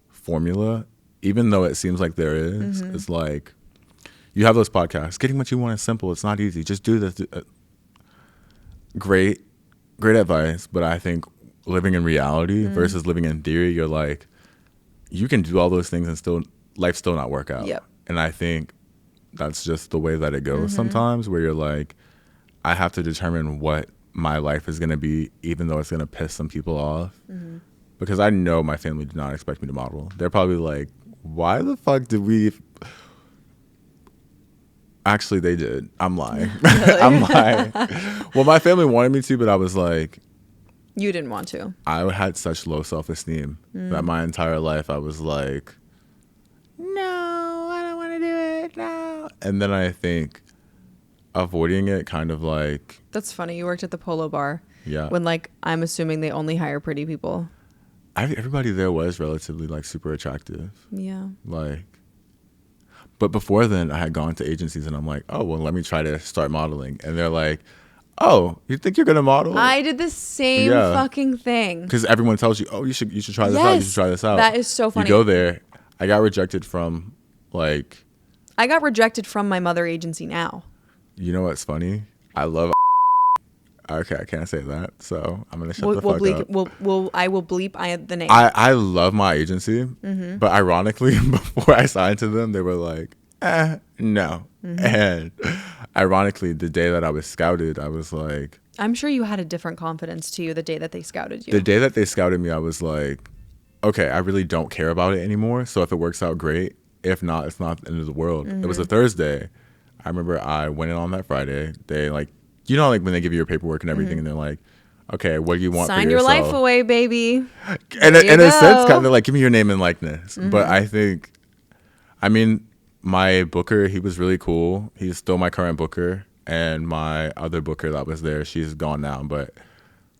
formula, even though it seems like there is. It's like, you have those podcasts, getting what you want is simple. It's not easy. Just do this. Great advice. But I think living in reality versus living in theory, you're like, you can do all those things and still life still not work out. Yep. And I think that's just the way that it goes sometimes, where you're like, I have to determine what my life is going to be, even though it's going to piss some people off. Because I know my family did not expect me to model. They're probably like, why the fuck did we... Actually, they did. I'm lying. I'm lying. Well, my family wanted me to, but I was like... You didn't want to. I had such low self-esteem that my entire life I was like, no, I don't want to do it, no. And then I think avoiding it kind of like... That's funny. You worked at the Polo Bar. Yeah. When, like, I'm assuming they only hire pretty people. Everybody there was relatively, like, super attractive. Yeah. Like... But before then, I had gone to agencies and I'm like, oh, well, let me try to start modeling. And they're like, oh, you think you're going to model? I did the same fucking thing. Because everyone tells you, oh, you should try this out. You should try this out. That is so funny. You go there. I got rejected from, like... I got rejected from my mother agency now. You know what's funny? I love... Okay, I can't say that, so I'm going to shut the fuck up. I will bleep the name. I love my agency, but ironically, before I signed to them, they were like, no. And ironically, the day that I was scouted, I was like... I'm sure you had a different confidence to you the day that they scouted you. The day that they scouted me, I was like, okay, I really don't care about it anymore, so if it works out, great. If not, it's not the end of the world. It was a Thursday. I remember I went in on that Friday. They, like... You know, like when they give you your paperwork and everything, and they're like, "Okay, what do you want? Sign for your yourself? life away, baby." And in a sense, kind of like, give me your name and likeness. But I think, I mean, my booker, he was really cool. He's still my current booker, and my other booker that was there, she's gone now. But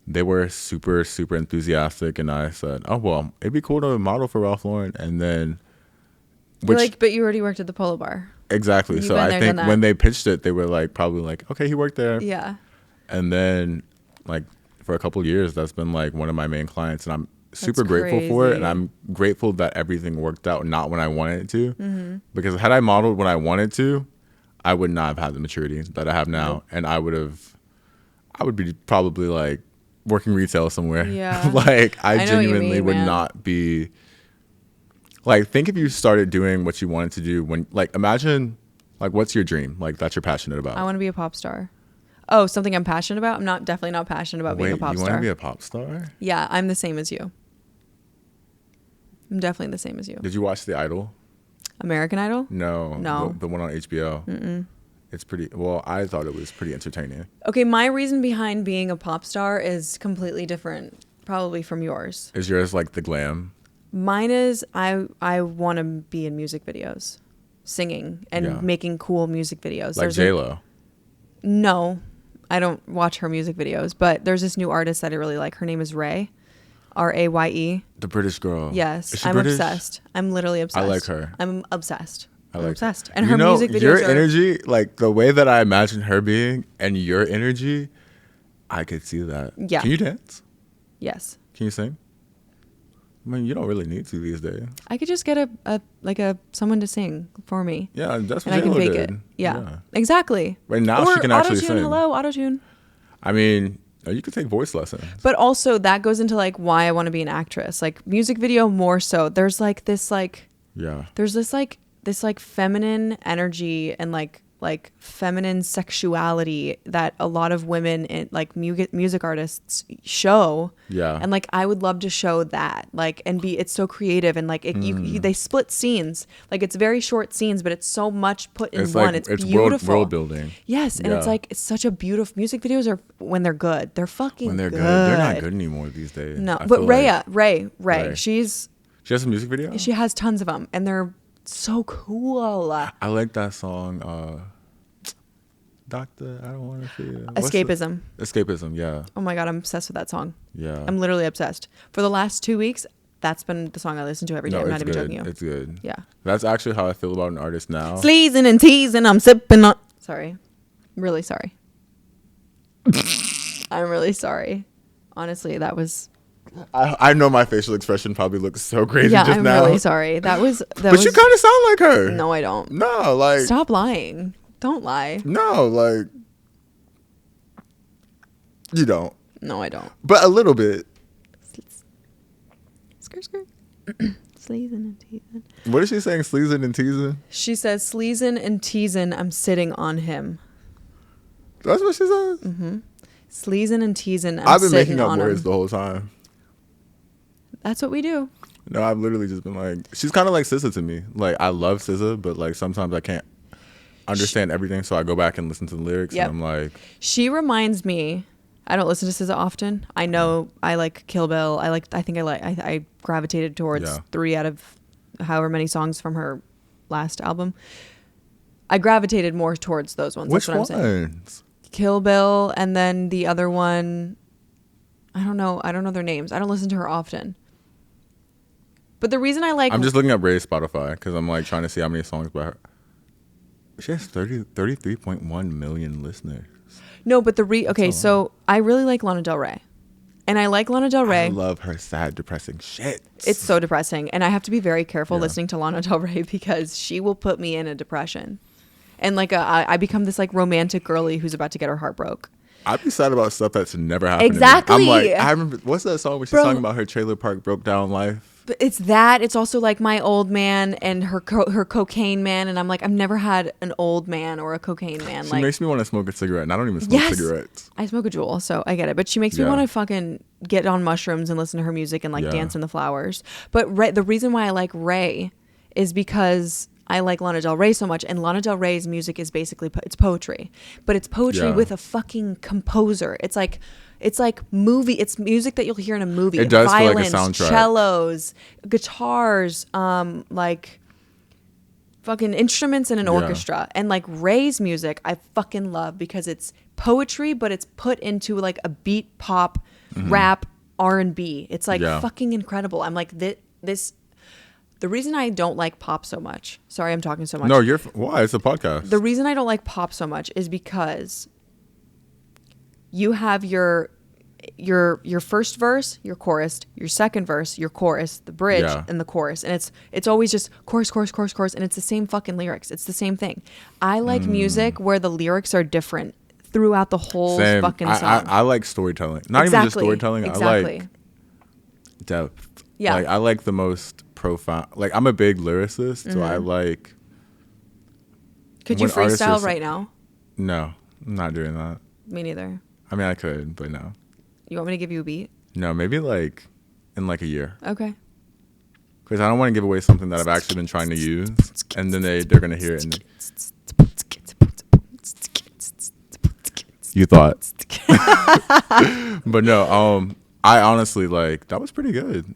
they were super, super enthusiastic, and I said, "Oh well, it'd be cool to model for Ralph Lauren." And then, but you already worked at the Polo Bar. Exactly. So I think when they pitched it, they were like, probably like, okay, he worked there. Yeah. And then, like, for a couple of years, that's been like one of my main clients, and I'm super grateful for it. And I'm grateful that everything worked out not when I wanted it to, because had I modeled when I wanted to, I would not have had the maturity that I have now, and I would be probably like working retail somewhere. Yeah. Like I genuinely would not be. Like, think if you started doing what you wanted to do when, like, imagine, like, what's your dream? Like, that you're passionate about. I want to be a pop star. Oh, something I'm passionate about? I'm definitely not passionate about being a pop star. You want to be a pop star? Yeah, I'm the same as you. I'm definitely the same as you. Did you watch The Idol? American Idol? No. The one on HBO. It's pretty, well, I thought it was pretty entertaining. Okay, my reason behind being a pop star is completely different, probably from yours. Is yours, like, the glam? Mine is I want to be in music videos, singing and making cool music videos. Like J-Lo? No, I don't watch her music videos, but there's this new artist that I really like. Her name is Raye, R-A-Y-E. The British girl. Yes, I'm British? Obsessed. I'm literally obsessed. I like her. I'm obsessed. I'm obsessed. And her music videos your energy, like the way that I imagine her being and your energy, I could see that. Yeah. Can you dance? Yes. Can you sing? I mean, you don't really need to these days. I could just get someone to sing for me. Yeah, that's what I can J-Lo fake did. it. Yeah, exactly. Right now, she can actually sing. Hello, auto-tune. I mean, you could take voice lessons. But also, that goes into like why I want to be an actress. Like music video, more so. There's like this like There's this feminine energy and like feminine sexuality that a lot of women in like music artists show. Yeah. And like I would love to show that, like, and it's so creative, and like they split scenes, like it's very short scenes, but it's so much put in one. Like, it's beautiful world building. Yes, and it's such a beautiful, music videos are when they're good, they're fucking when they're good. They're not good anymore these days. No, but Raye, she has a music video. She has tons of them, and they're so cool. I like that song. Doctor, I don't want to feel Escapism. Escapism, yeah. Oh my god, I'm obsessed with that song. Yeah, I'm literally obsessed. For the last 2 weeks, that's been the song I listen to every day. I'm not even joking you. It's good. Yeah, that's actually how I feel about an artist now. Sleazing and teasing, I'm sipping on. Sorry, really sorry. I'm really sorry. Honestly, that was. I know my facial expression probably looks so crazy just I'm now. I'm really sorry. But you kind of sound like her. No, I don't. No, like. Stop lying. Don't lie. No, like. You don't. No, I don't. But a little bit. Sleazing and teasing. What is she saying? Sleazing and teasing? She says, sleazing and teasing, I'm sitting on him. That's what she says? Mm-hmm. Sleazing and teasing, I've been sitting making up on words him. the whole time. That's what we do. No, I've literally just been like, she's kind of like SZA to me. Like, I love SZA, but like sometimes I can't understand everything, so I go back and listen to the lyrics, Yep. and I'm like, She reminds me. I don't listen to SZA often. I know I like Kill Bill. I gravitated towards 3 out of however many songs from her last album. I gravitated more towards those ones. which That's what I'm saying. ones? Kill Bill, and then the other one, I don't know their names. I don't listen to her often. But the reason I like... I'm just looking up Ray's Spotify because I'm like trying to see how many songs by her. She has 33.1 million listeners. No, but so I really like Lana Del Rey. And I like Lana Del Rey. I love her sad, depressing shit. It's so depressing. And I have to be very careful listening to Lana Del Rey because she will put me in a depression. And like I become this like romantic girly who's about to get her heart broke. I'd be sad about stuff that's never happened Exactly. to me. I'm like, I remember, what's that song where she's talking about her trailer park broke down life? But it's that. It's also like my old man and her cocaine man. And I'm like, I've never had an old man or a cocaine man. She makes me want to smoke a cigarette, and I don't even smoke cigarettes. I smoke a Juul, so I get it. But she makes me want to fucking get on mushrooms and listen to her music and like dance in the flowers. But the reason why I like Ray is because I like Lana Del Rey so much, and Lana Del Rey's music is basically it's poetry, but it's poetry with a fucking composer. It's like movie. It's music that you'll hear in a movie. It does Violins, feel like a soundtrack. Cellos, guitars, like fucking instruments in an orchestra. And like Ray's music, I fucking love because it's poetry, but it's put into like a beat pop, rap, R&B. It's like fucking incredible. I'm like this. The reason I don't like pop so much. Sorry, I'm talking so much. No, why? It's a podcast. The reason I don't like pop so much is because you have your first verse, your chorus, your second verse, your chorus, the bridge, and the chorus, and it's always just chorus, and it's the same fucking lyrics. It's the same thing. I like music where the lyrics are different throughout the whole fucking song. I like storytelling. Not even just storytelling. Exactly. I like depth. Yeah. Like I like the most profound. Like I'm a big lyricist, so I like. Could you freestyle right now? No, I'm not doing that. Me neither. I mean, I could, but no. You want me to give you a beat? No, maybe like in like a year. Okay. Because I don't want to give away something that I've actually been trying to use, and then they're gonna hear it. And you thought, but no. I honestly like that was pretty good.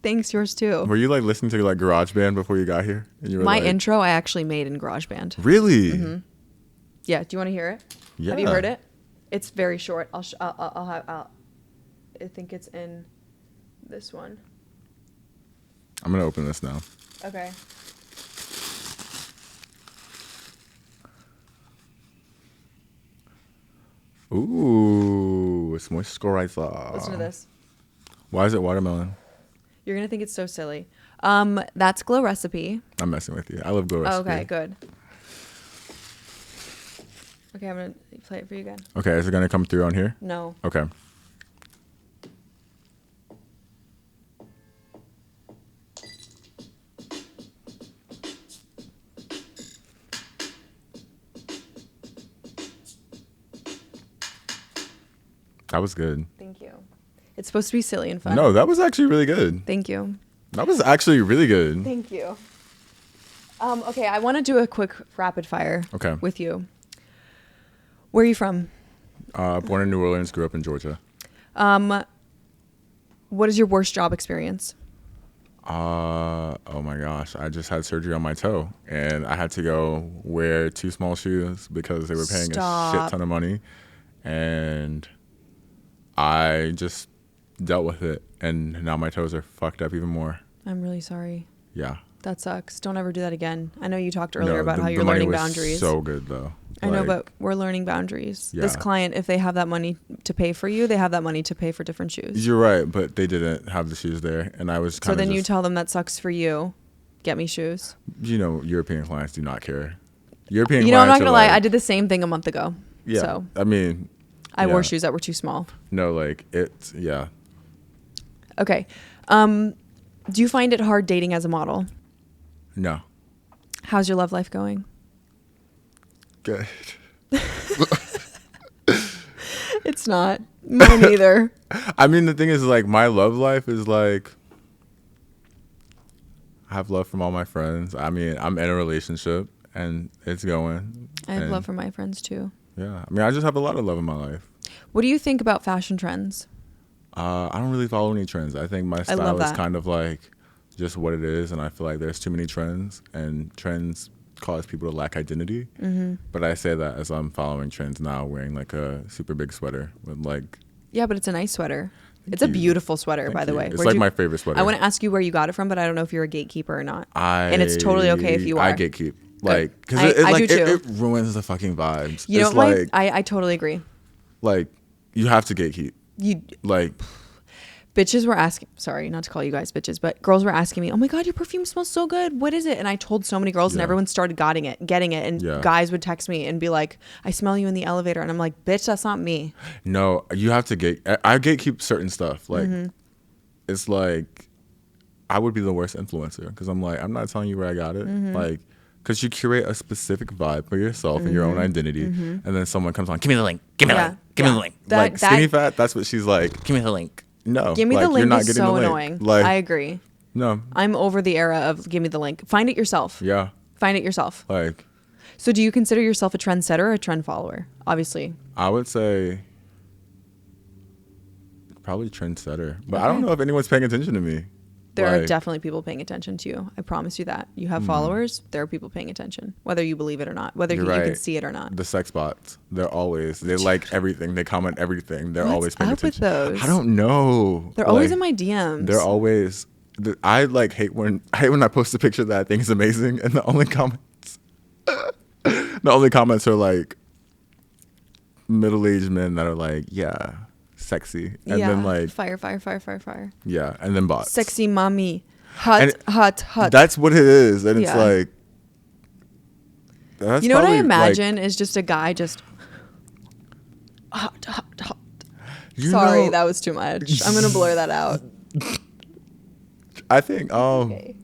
Thanks, yours too. Were you like listening to like GarageBand before you got here? And you were My like, intro I actually made in GarageBand. Really? Mm-hmm. Yeah. Do you want to hear it? Yeah. Have you heard it? It's very short. I think it's in this one. I'm gonna open this now. Okay. Ooh, it's moisturizer. Listen to this. Why is it watermelon? You're gonna think it's so silly. That's Glow Recipe. I'm messing with you. I love Glow Recipe. Okay, good. Okay, I'm gonna play it for you again. Okay, is it gonna come through on here? No. Okay. That was good. Thank you. It's supposed to be silly and fun. No, that was actually really good. Thank you. That was actually really good. Thank you. Okay, I want to do a quick rapid fire with you. Where are you from? Born in New Orleans, grew up in Georgia. What is your worst job experience? Oh my gosh, I just had surgery on my toe, and I had to go wear 2 small shoes because they were paying a shit ton of money, and I just dealt with it, and now my toes are fucked up even more. I'm really sorry. Yeah. That sucks. Don't ever do that again. I know you talked earlier about how you're learning boundaries. So good though. I know, but we're learning boundaries. Yeah. This client, if they have that money to pay for you, they have that money to pay for different shoes. You're right, but they didn't have the shoes there, and I was kind of. So then you tell them that sucks for you. Get me shoes. You know, European clients do not care. European. You know, I'm not gonna lie. I did the same thing a month ago. Yeah. So I mean. I wore shoes that were too small. No, like it's Okay. Do you find it hard dating as a model? No. How's your love life going? Good. It's not. Mine either. I mean, the thing is, like, my love life is like, I have love from all my friends. I mean, I'm in a relationship and it's going. I have love from my friends too. Yeah. I mean, I just have a lot of love in my life. What do you think about fashion trends? I don't really follow any trends. I think my style is kind of like just what it is. And I feel like there's too many trends, and trends cause people to lack identity. Mm-hmm. But I say that as I'm following trends now, wearing like a super big sweater with like. Yeah, but it's a nice sweater. It's a beautiful sweater, by the way. It's like my favorite sweater. I want to ask you where you got it from, but I don't know if you're a gatekeeper or not. And it's totally okay if you are. I gatekeep. Like, because it ruins the fucking vibes. You know what? I totally agree. Like, you have to gatekeep. Bitches were asking, sorry, not to call you guys bitches, but girls were asking me, oh my God, your perfume smells so good. What is it? And I told so many girls and everyone started getting it. And guys would text me and be like, I smell you in the elevator. And I'm like, bitch, that's not me. No, you have to I gatekeep certain stuff. Like, it's like, I would be the worst influencer because I'm like, I'm not telling you where I got it. Like, because you curate a specific vibe for yourself and your own identity. And then someone comes on, give me the link. Give me the link. Give me the link. Like, Skinny Fat, that's what she's like. Give me the link. No. Give me the link. You're not getting so annoying. Like, I agree. No. I'm over the era of give me the link. Find it yourself. Yeah. Find it yourself. Like. So do you consider yourself a trendsetter or a trend follower? Obviously. I would say probably trendsetter. But I don't know if anyone's paying attention to me. There are definitely people paying attention to you. I promise you that. You have followers, there are people paying attention, whether you believe it or not, whether you can see it or not. The sex bots, they like everything. They comment everything. They're always paying attention. What's up with those? I don't know. They're always in my DMs. They're always. I like hate when I post a picture that I think is amazing, and the only comments are like middle-aged men that are like, yeah. Sexy and then like fire yeah, and then bots, sexy mommy, hot. That's what it is. And it's like, that's, you know what I imagine is just a guy just hot. Sorry, that was too much. I'm gonna blur that out. I think I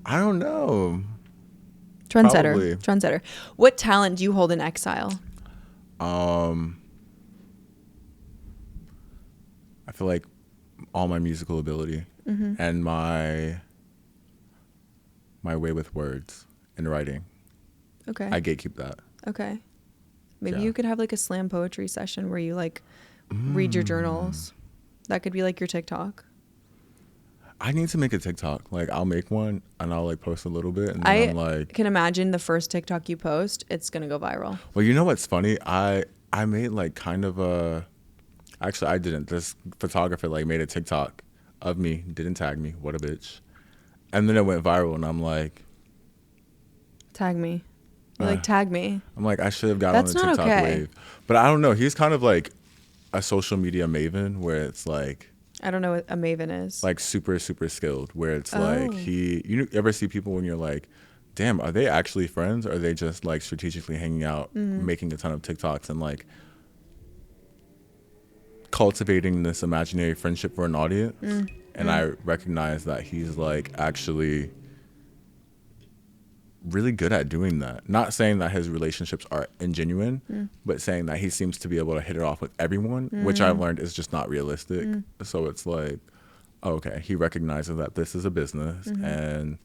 don't know. Trendsetter. What talent do you hold in exile? I feel like all my musical ability and my way with words and writing. Okay. I gatekeep that. Okay. Maybe you could have like a slam poetry session where you like read your journals. That could be like your TikTok. I need to make a TikTok. Like, I'll make one and I'll like post a little bit, and then I'm like, can imagine the first TikTok you post, it's gonna go viral. Well, you know what's funny? I made like kind of a. Actually, I didn't. This photographer like made a TikTok of me, didn't tag me. What a bitch. And then it went viral, and I'm like, tag me. You're like, tag me. I'm like, I should have got on the TikTok wave. But I don't know. He's kind of like a social media maven where it's like, I don't know what a maven is. Like super, super skilled, where it's like you ever see people when you're like, damn, are they actually friends? Or are they just like strategically hanging out, making a ton of TikToks and like cultivating this imaginary friendship for an audience? And I recognize that he's like actually really good at doing that. Not saying that his relationships are ingenuine, but saying that he seems to be able to hit it off with everyone, which I've learned is just not realistic. So it's like, okay, he recognizes that this is a business and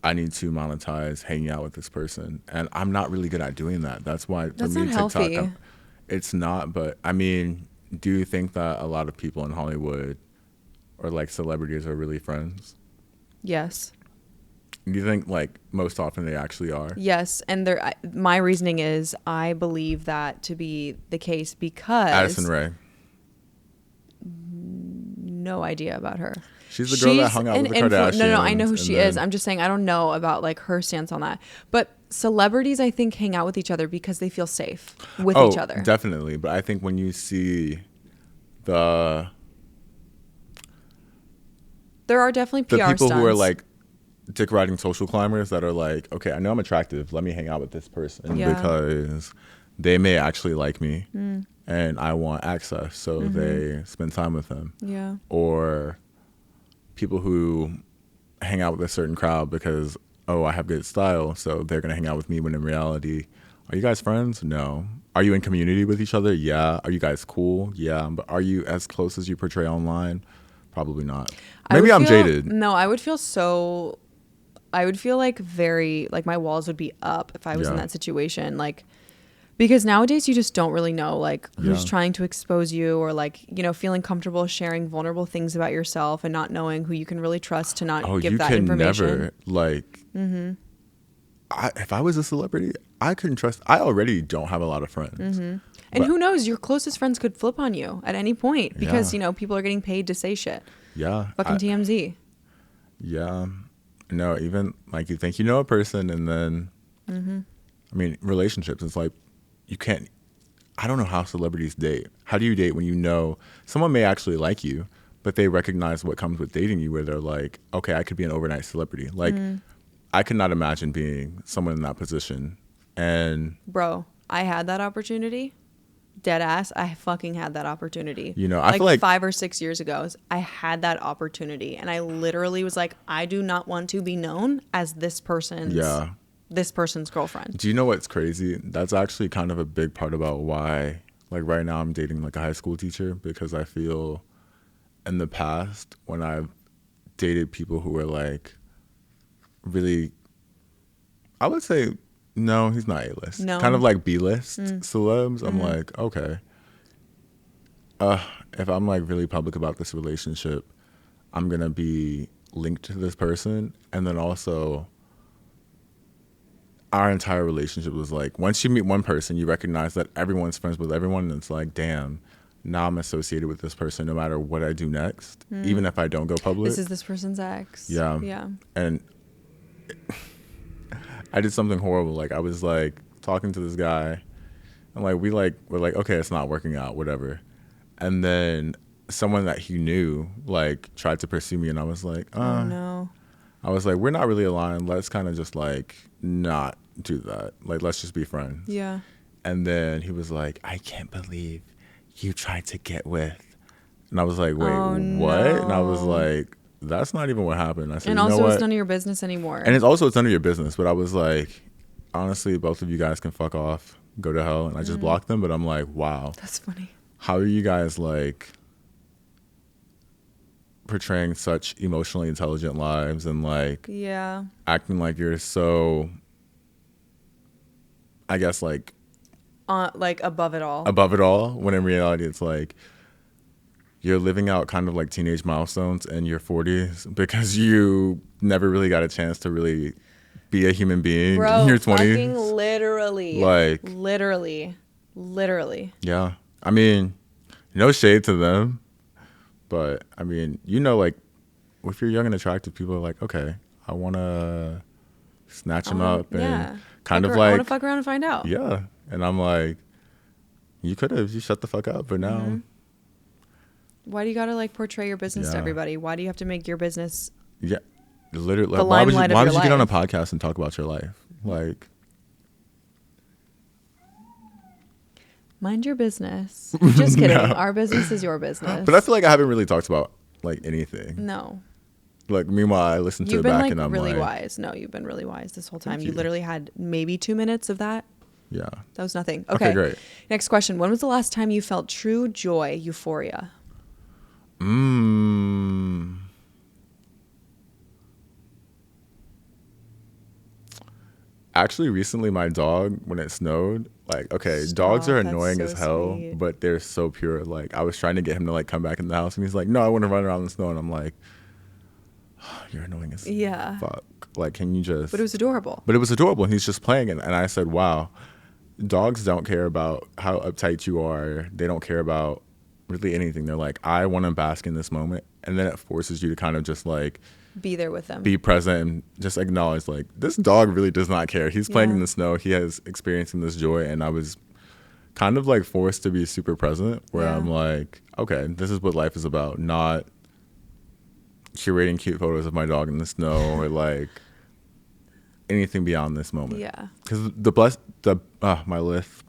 I need to monetize hanging out with this person. And I'm not really good at doing that. That's why for me, TikTok, it's not. But I mean, do you think that a lot of people in Hollywood or like celebrities are really friends? Yes. Do you think like most often they actually are? Yes. And my reasoning is I believe that to be the case because Addison Rae. No idea about her. She's the girl that hung out with the Kardashians. No, I know who she is. I'm just saying I don't know about like her stance on that. But celebrities, I think, hang out with each other because they feel safe with each other. Definitely. But I think when you see there are definitely PR people stunts. Who are like dick riding social climbers that are like, okay, I know I'm attractive. Let me hang out with this person because they may actually like me. and I want access, so they spend time with him. Yeah. Or people who hang out with a certain crowd because, oh, I have good style, so they're going to hang out with me, when in reality, are you guys friends? No. Are you in community with each other? Yeah. Are you guys cool? Yeah. But are you as close as you portray online? Probably not. Maybe I'm jaded. No, I would feel like very, like my walls would be up if I was in that situation. Like, because nowadays you just don't really know, like, who's trying to expose you, or like, you know, feeling comfortable sharing vulnerable things about yourself and not knowing who you can really trust to not give that information. Never, like, if I was a celebrity, I couldn't trust. I already don't have a lot of friends. And who knows, your closest friends could flip on you at any point because, you know, people are getting paid to say shit. Yeah. Fucking TMZ. Yeah. No, even like you think you know a person, and then, I mean, relationships, it's like, you can't, I don't know how celebrities date. How do you date when you know someone may actually like you, but they recognize what comes with dating you, where they're like, okay, I could be an overnight celebrity. Like, I could not imagine being someone in that position. And bro, I had that opportunity. Dead ass, I fucking had that opportunity. You know, I feel like 5 or 6 years ago, I had that opportunity, and I literally was like, I do not want to be known as this person's girlfriend. Do you know what's crazy? That's actually kind of a big part about why, like, right now I'm dating like a high school teacher, because I feel in the past when I've dated people who were like really, I would say, no, he's not A-list. No. Kind of like B-list celebs. I'm like, okay. If I'm like really public about this relationship, I'm going to be linked to this person. And then also, our entire relationship was like, once you meet one person, you recognize that everyone's friends with everyone. And it's like, damn, now I'm associated with this person no matter what I do next, even if I don't go public. This is this person's ex. Yeah. Yeah. And I did something horrible. Like, I was like talking to this guy, and like we're like, okay, it's not working out, whatever. And then someone that he knew like tried to pursue me, and I was like, oh no. I was like, we're not really aligned. Let's kind of just like not do that. Like, let's just be friends. Yeah. And then he was like, I can't believe you tried to get with. And I was like, wait, what? No. And I was like, that's not even what happened. I said, and also, you know, it's none of your business anymore. And it's also, it's none of your business. But I was like, honestly, both of you guys can fuck off, go to hell. And I just blocked them. But I'm like, wow. That's funny. How are you guys like portraying such emotionally intelligent lives and like acting like you're so, I guess, like above it all, when in reality it's like you're living out kind of like teenage milestones in your 40s because you never really got a chance to really be a human being in your 20s. Fucking literally. Yeah. I mean, no shade to them, but I mean, you know, like if you're young and attractive, people are like, okay, I want to snatch them up and kind of like, I want to fuck around and find out. Yeah. And I'm like, you could have, you shut the fuck up, but now. Why do you gotta like portray your business to everybody? Why do you have to make your business? Yeah, literally. The why would you life? get on a podcast and talk about your life? Like, mind your business. Just kidding. No. Our business is your business. But I feel like I haven't really talked about like anything. No. Like, meanwhile, I listened to it back and I'm really like, wise. No, you've been really wise this whole time. You literally had maybe 2 minutes of that. Yeah. That was nothing. Okay, great. Next question. When was the last time you felt true joy, euphoria? Actually, recently my dog, when it snowed, like, okay, dogs are annoying as hell, sweet. But they're so pure. Like, I was trying to get him to like come back in the house, and he's like, no, I want to run around in the snow. And I'm like, oh, you're annoying as fuck. Like, can you just... But it was adorable. And he's just playing. And I said, wow, dogs don't care about how uptight you are. They don't care about really anything. They're like, I want to bask in this moment. And then it forces you to kind of just like be there with them, be present, and just acknowledge like this dog really does not care. He's playing in the snow. He has experiencing this joy. And I was kind of like forced to be super present, where I'm like, okay, this is what life is about, not curating cute photos of my dog in the snow or like anything beyond this moment. Yeah. Because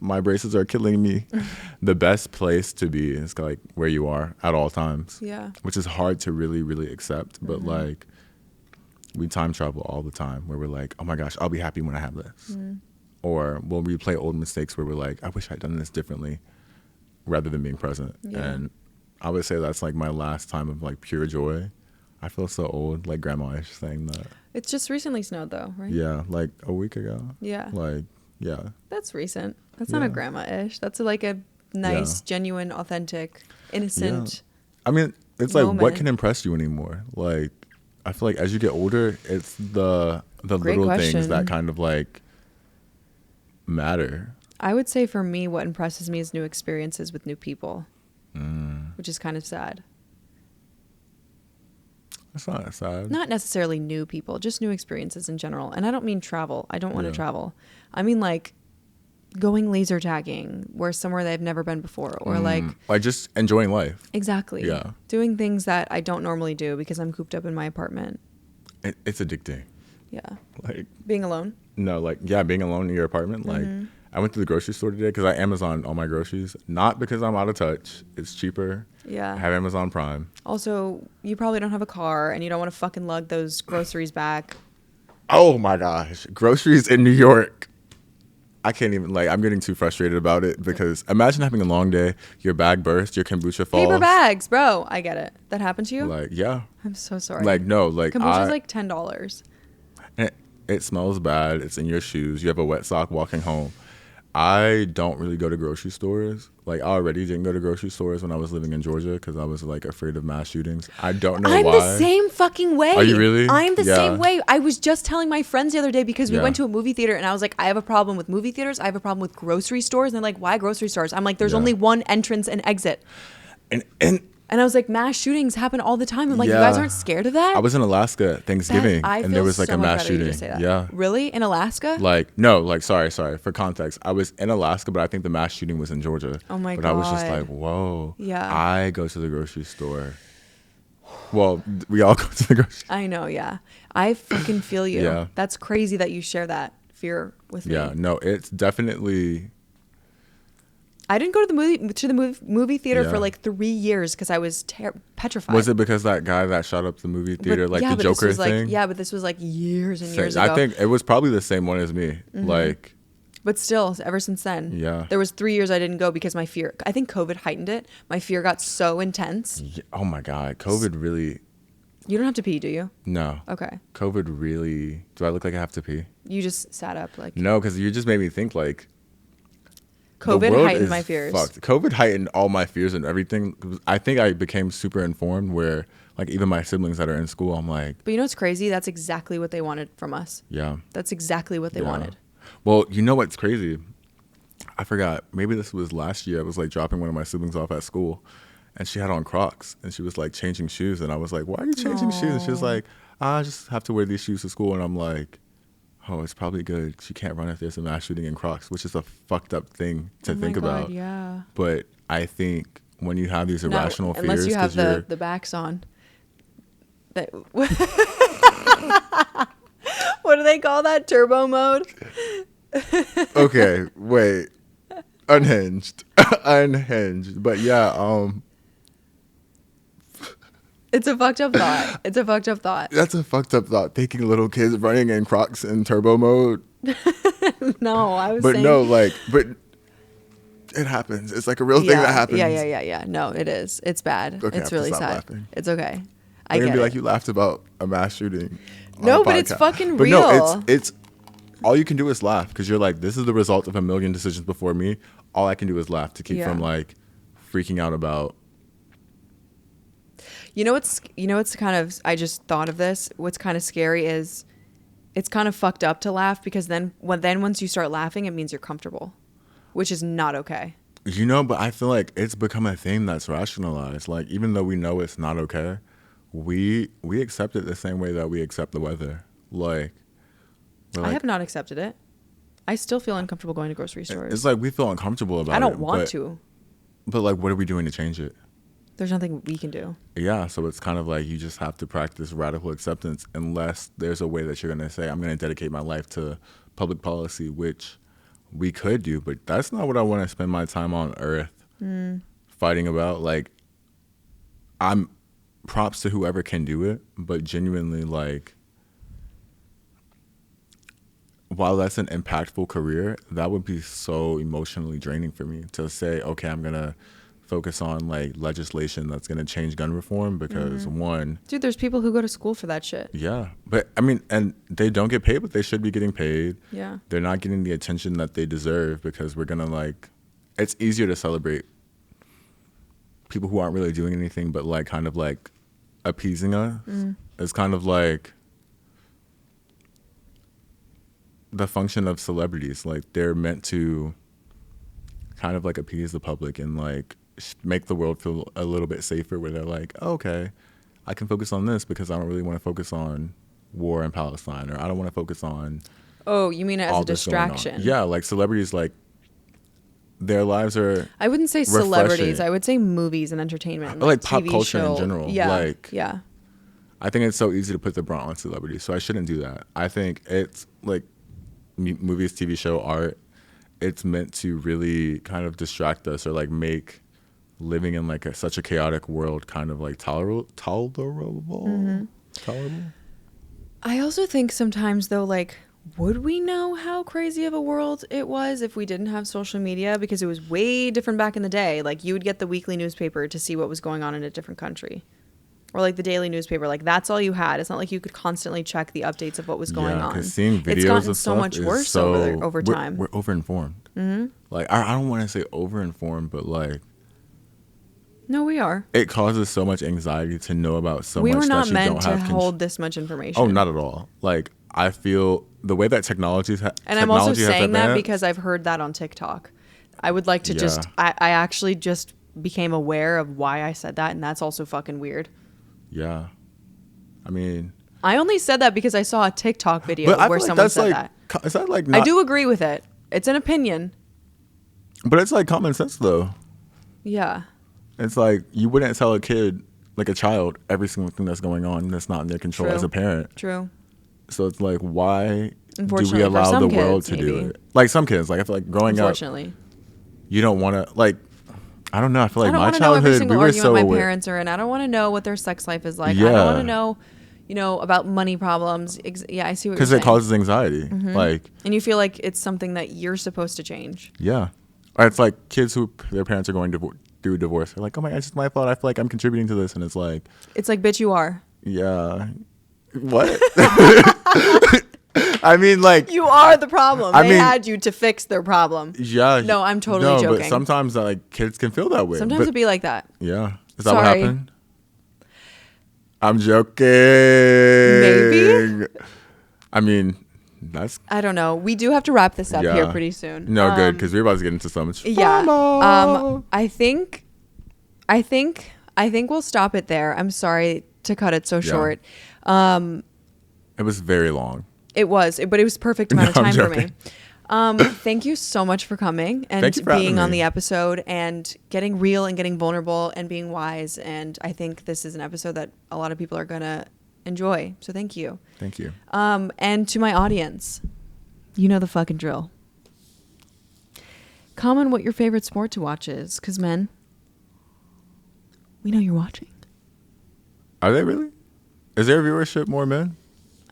my braces are killing me. The best place to be is like where you are at all times. Yeah. Which is hard to really, really accept. But Mm-hmm. like, we time travel all the time where we're like, oh my gosh, I'll be happy when I have this. Mm-hmm. Or we'll replay old mistakes where we're like, I wish I'd done this differently rather than being present. Yeah. And I would say that's like my last time of like pure joy. I feel so old, like grandma-ish saying that. It's just recently snowed though, right? Yeah, like a week ago. Yeah. Like, yeah. That's recent. That's not a Yeah. grandma-ish. That's like a nice, genuine, authentic, innocent. I mean, it's like, what moment. can impress you anymore? Like, I feel like as you get older, it's the Great little question. things that kind of like matter. I would say for me, what impresses me is new experiences with new people, which is kind of sad. That's not sad. Not necessarily new people, just new experiences in general. And I don't mean travel. I don't want to Yeah. travel. I mean like going laser tagging where somewhere they've never been before, or like just enjoying life. exactly. Yeah. Doing things that I don't normally do because I'm cooped up in my apartment. It's addicting. Yeah. Like, Being alone. no, like, yeah, being alone in your apartment. Like, I went to the grocery store today because I Amazon all my groceries. Not because I'm out of touch. It's cheaper. Yeah. I have Amazon Prime. Also, you probably don't have a car and you don't want to fucking lug those groceries back. Oh my gosh. Groceries in New York. I can't even, like, I'm getting too frustrated about it because imagine having a long day, your bag bursts, your kombucha falls. Paper bags, bro. I get it. That happened to you? Like, yeah. I'm so sorry. Like, no, like, Kombucha's like $10. it smells bad. It's in your shoes. You have a wet sock walking home. I don't really go to grocery stores. Like, I already didn't go to grocery stores when I was living in Georgia because I was like afraid of mass shootings. I don't know I'm why. the same fucking way. Are you really? I'm the Yeah. same way. I was just telling my friends the other day because we Yeah. went to a movie theater and I was like, I have a problem with movie theaters. I have a problem with grocery stores. And they're like, why grocery stores? I'm like, there's Yeah. only one entrance and exit. And And I was like, mass shootings happen all the time. I'm like, you Yeah. guys aren't scared of that? I was in Alaska at Thanksgiving, I and feel there was like so a much mass better you shooting. just say that. Yeah. Really? In Alaska? Like, no, like, sorry. For context, I was in Alaska, but I think the mass shooting was in Georgia. Oh my But I was just God. like, whoa. Yeah. I go to the grocery store. Well, we all go to the grocery store. I know, yeah. I fucking feel you. Yeah. That's crazy that you share that fear with me. Yeah, no, it's definitely. I didn't go to the movie theater Yeah. for like 3 years because I was petrified. Was it because that guy that shot up the movie theater, But- like yeah, the but this Joker was thing? yeah, but this was like years and years I ago. think it was probably the same one as me. Like, But still, ever since then, Yeah. there was 3 years I didn't go because my fear. I think COVID heightened it. My fear got so intense. oh my God, COVID really. You don't have to pee, do you? No. Okay. COVID really. Do I look like I have to pee? You just sat up like No, because you just made me think like. the COVID world heightened is my fears. fucked. COVID heightened all my fears and everything. I think I became super informed where, like, even my siblings that are in school, I'm like, But you know what's crazy? That's exactly what they wanted from us. yeah. That's exactly what they Yeah. wanted. Well, you know what's crazy? I forgot. Maybe this was last year. I was like dropping one of my siblings off at school, and she had on Crocs, and she was like changing shoes, and I was like, "Why are you changing shoes?" And she was like, "I just have to wear these shoes to school," and I'm like, "Oh, it's probably good. She can't run if there's a mass shooting in Crocs," which is a fucked up thing to Oh my think God, about. yeah. But I think when you have these No, irrational unless fears, you have 'cause you're the backs on. That, what do they call that? Turbo mode? okay, wait, unhinged, unhinged. But yeah, It's a fucked up thought. It's a fucked up thought. that's a fucked up thought. Thinking little kids running in Crocs in turbo mode. No, I was But saying. no, like, but it happens. It's like a real thing that happens. Yeah. No, it is. It's bad. Okay, I It's have to really stop sad. laughing. It's okay. I They're gonna get be it. like, you laughed about a mass shooting. on No, a but it's podcast." fucking But no, real. it's all you can do is laugh because you're like, this is the result of a million decisions before me. All I can do is laugh to keep Yeah. from like freaking out about. You know what's kind of, I just thought of this. What's kind of scary is it's kind of fucked up to laugh because then once you start laughing, it means you're comfortable, which is not okay. You know, but I feel like it's become a thing that's rationalized. Like, even though we know it's not okay, we accept it the same way that we accept the weather. Like, we're I like, have not accepted it. I still feel uncomfortable going to grocery stores. it's like we feel uncomfortable about it. I don't want but, to. But like, what are we doing to change it? There's nothing we can do. Yeah, so it's kind of like you just have to practice radical acceptance unless there's a way that you're going to say, I'm going to dedicate my life to public policy, which we could do, but that's not what I want to spend my time on earth fighting about. Like, I'm props to whoever can do it, but genuinely, like, while that's an impactful career, that would be so emotionally draining for me to say, okay, I'm going to focus on like legislation that's going to change gun reform because one, dude, there's people who go to school for that shit. Yeah, but I mean, and they don't get paid, but they should be getting paid. Yeah, they're not getting the attention that they deserve because we're gonna like, it's easier to celebrate people who aren't really doing anything but like kind of like appeasing us. It's kind of like the function of celebrities. Like, they're meant to kind of like appease the public and like make the world feel a little bit safer, where they're like, oh, okay, I can focus on this because I don't really want to focus on war in Palestine, or I don't want to focus on oh, you mean it as a distraction? Yeah, like celebrities, like their lives are, I wouldn't say refreshing. Celebrities, I would say movies and entertainment, like TV pop culture show. in general. Yeah, like, yeah, I think it's so easy to put the brunt on celebrities, so I shouldn't do that. I think it's like movies, TV show, art, it's meant to really kind of distract us or like make living in like such a chaotic world kind of like tolerable. Tolerable. I also think sometimes though, like, would we know how crazy of a world it was if we didn't have social media? Because it was way different back in the day. Like, you would get the weekly newspaper to see what was going on in a different country, or like the daily newspaper. Like, that's all you had. It's not like you could constantly check the updates of what was going on. Because seeing videos it's gotten of so stuff much is worse so, over time. We're overinformed. Like, I don't want to say overinformed, but like, no, we are. it causes so much anxiety to know about so we much were not that you meant don't to have hold this much information. Oh, not at all. Like, I feel the way that technology and I'm also saying that because I've heard that on TikTok. I would like to just, I actually just became aware of why I said that, and that's also fucking weird. Yeah. I mean, I only said that because I saw a TikTok video where someone said that. Is that like not, I do agree with it. It's an opinion. But it's like common sense though. Yeah. It's like you wouldn't tell a kid, like a child, every single thing that's going on that's not in their control as a parent. True. So it's like, why do Unfortunately, we allow the world kids, to maybe. do it? Like some kids, like I feel like growing up, you don't want to, like, I don't know. I feel like my childhood, we were so my aware. parents are in. I don't want to know what their sex life is like. I don't want to know, about money problems. Yeah, I see what you're saying. Because it causes anxiety. Like, and you feel like it's something that you're supposed to change. Yeah. Or it's like kids who their parents are going through divorce. They're like, oh my God, it's just my fault. I feel like I'm contributing to this. And it's like, bitch, you are. Yeah. What? I mean, like, you are the problem. They had you to fix their problem. Yeah. No, I'm totally joking. But sometimes like kids can feel that way. Sometimes it'd be like that. Yeah. Is that what happened? I'm joking. Maybe. I mean, I don't know. We do have to wrap this up here pretty soon. No, good, because we're about to get into so much. Yeah. I think we'll stop it there. I'm sorry to cut it so short. It was very long. It was, but it was perfect amount of time for me. Thank you so much for coming and being on the episode and getting real and getting vulnerable and being wise. And I think this is an episode that a lot of people are gonna enjoy. So thank you. Thank you. And to my audience, you know the fucking drill. Comment what your favorite sport to watch is, because men, we know you're watching. Are they really? Is their viewership more men?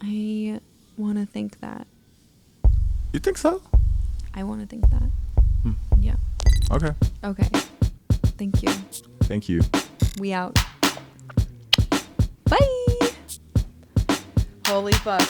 I want to think that. You think so? I want to think that. Yeah. Okay. Thank you. Thank you. We out. Bye. Holy fuck.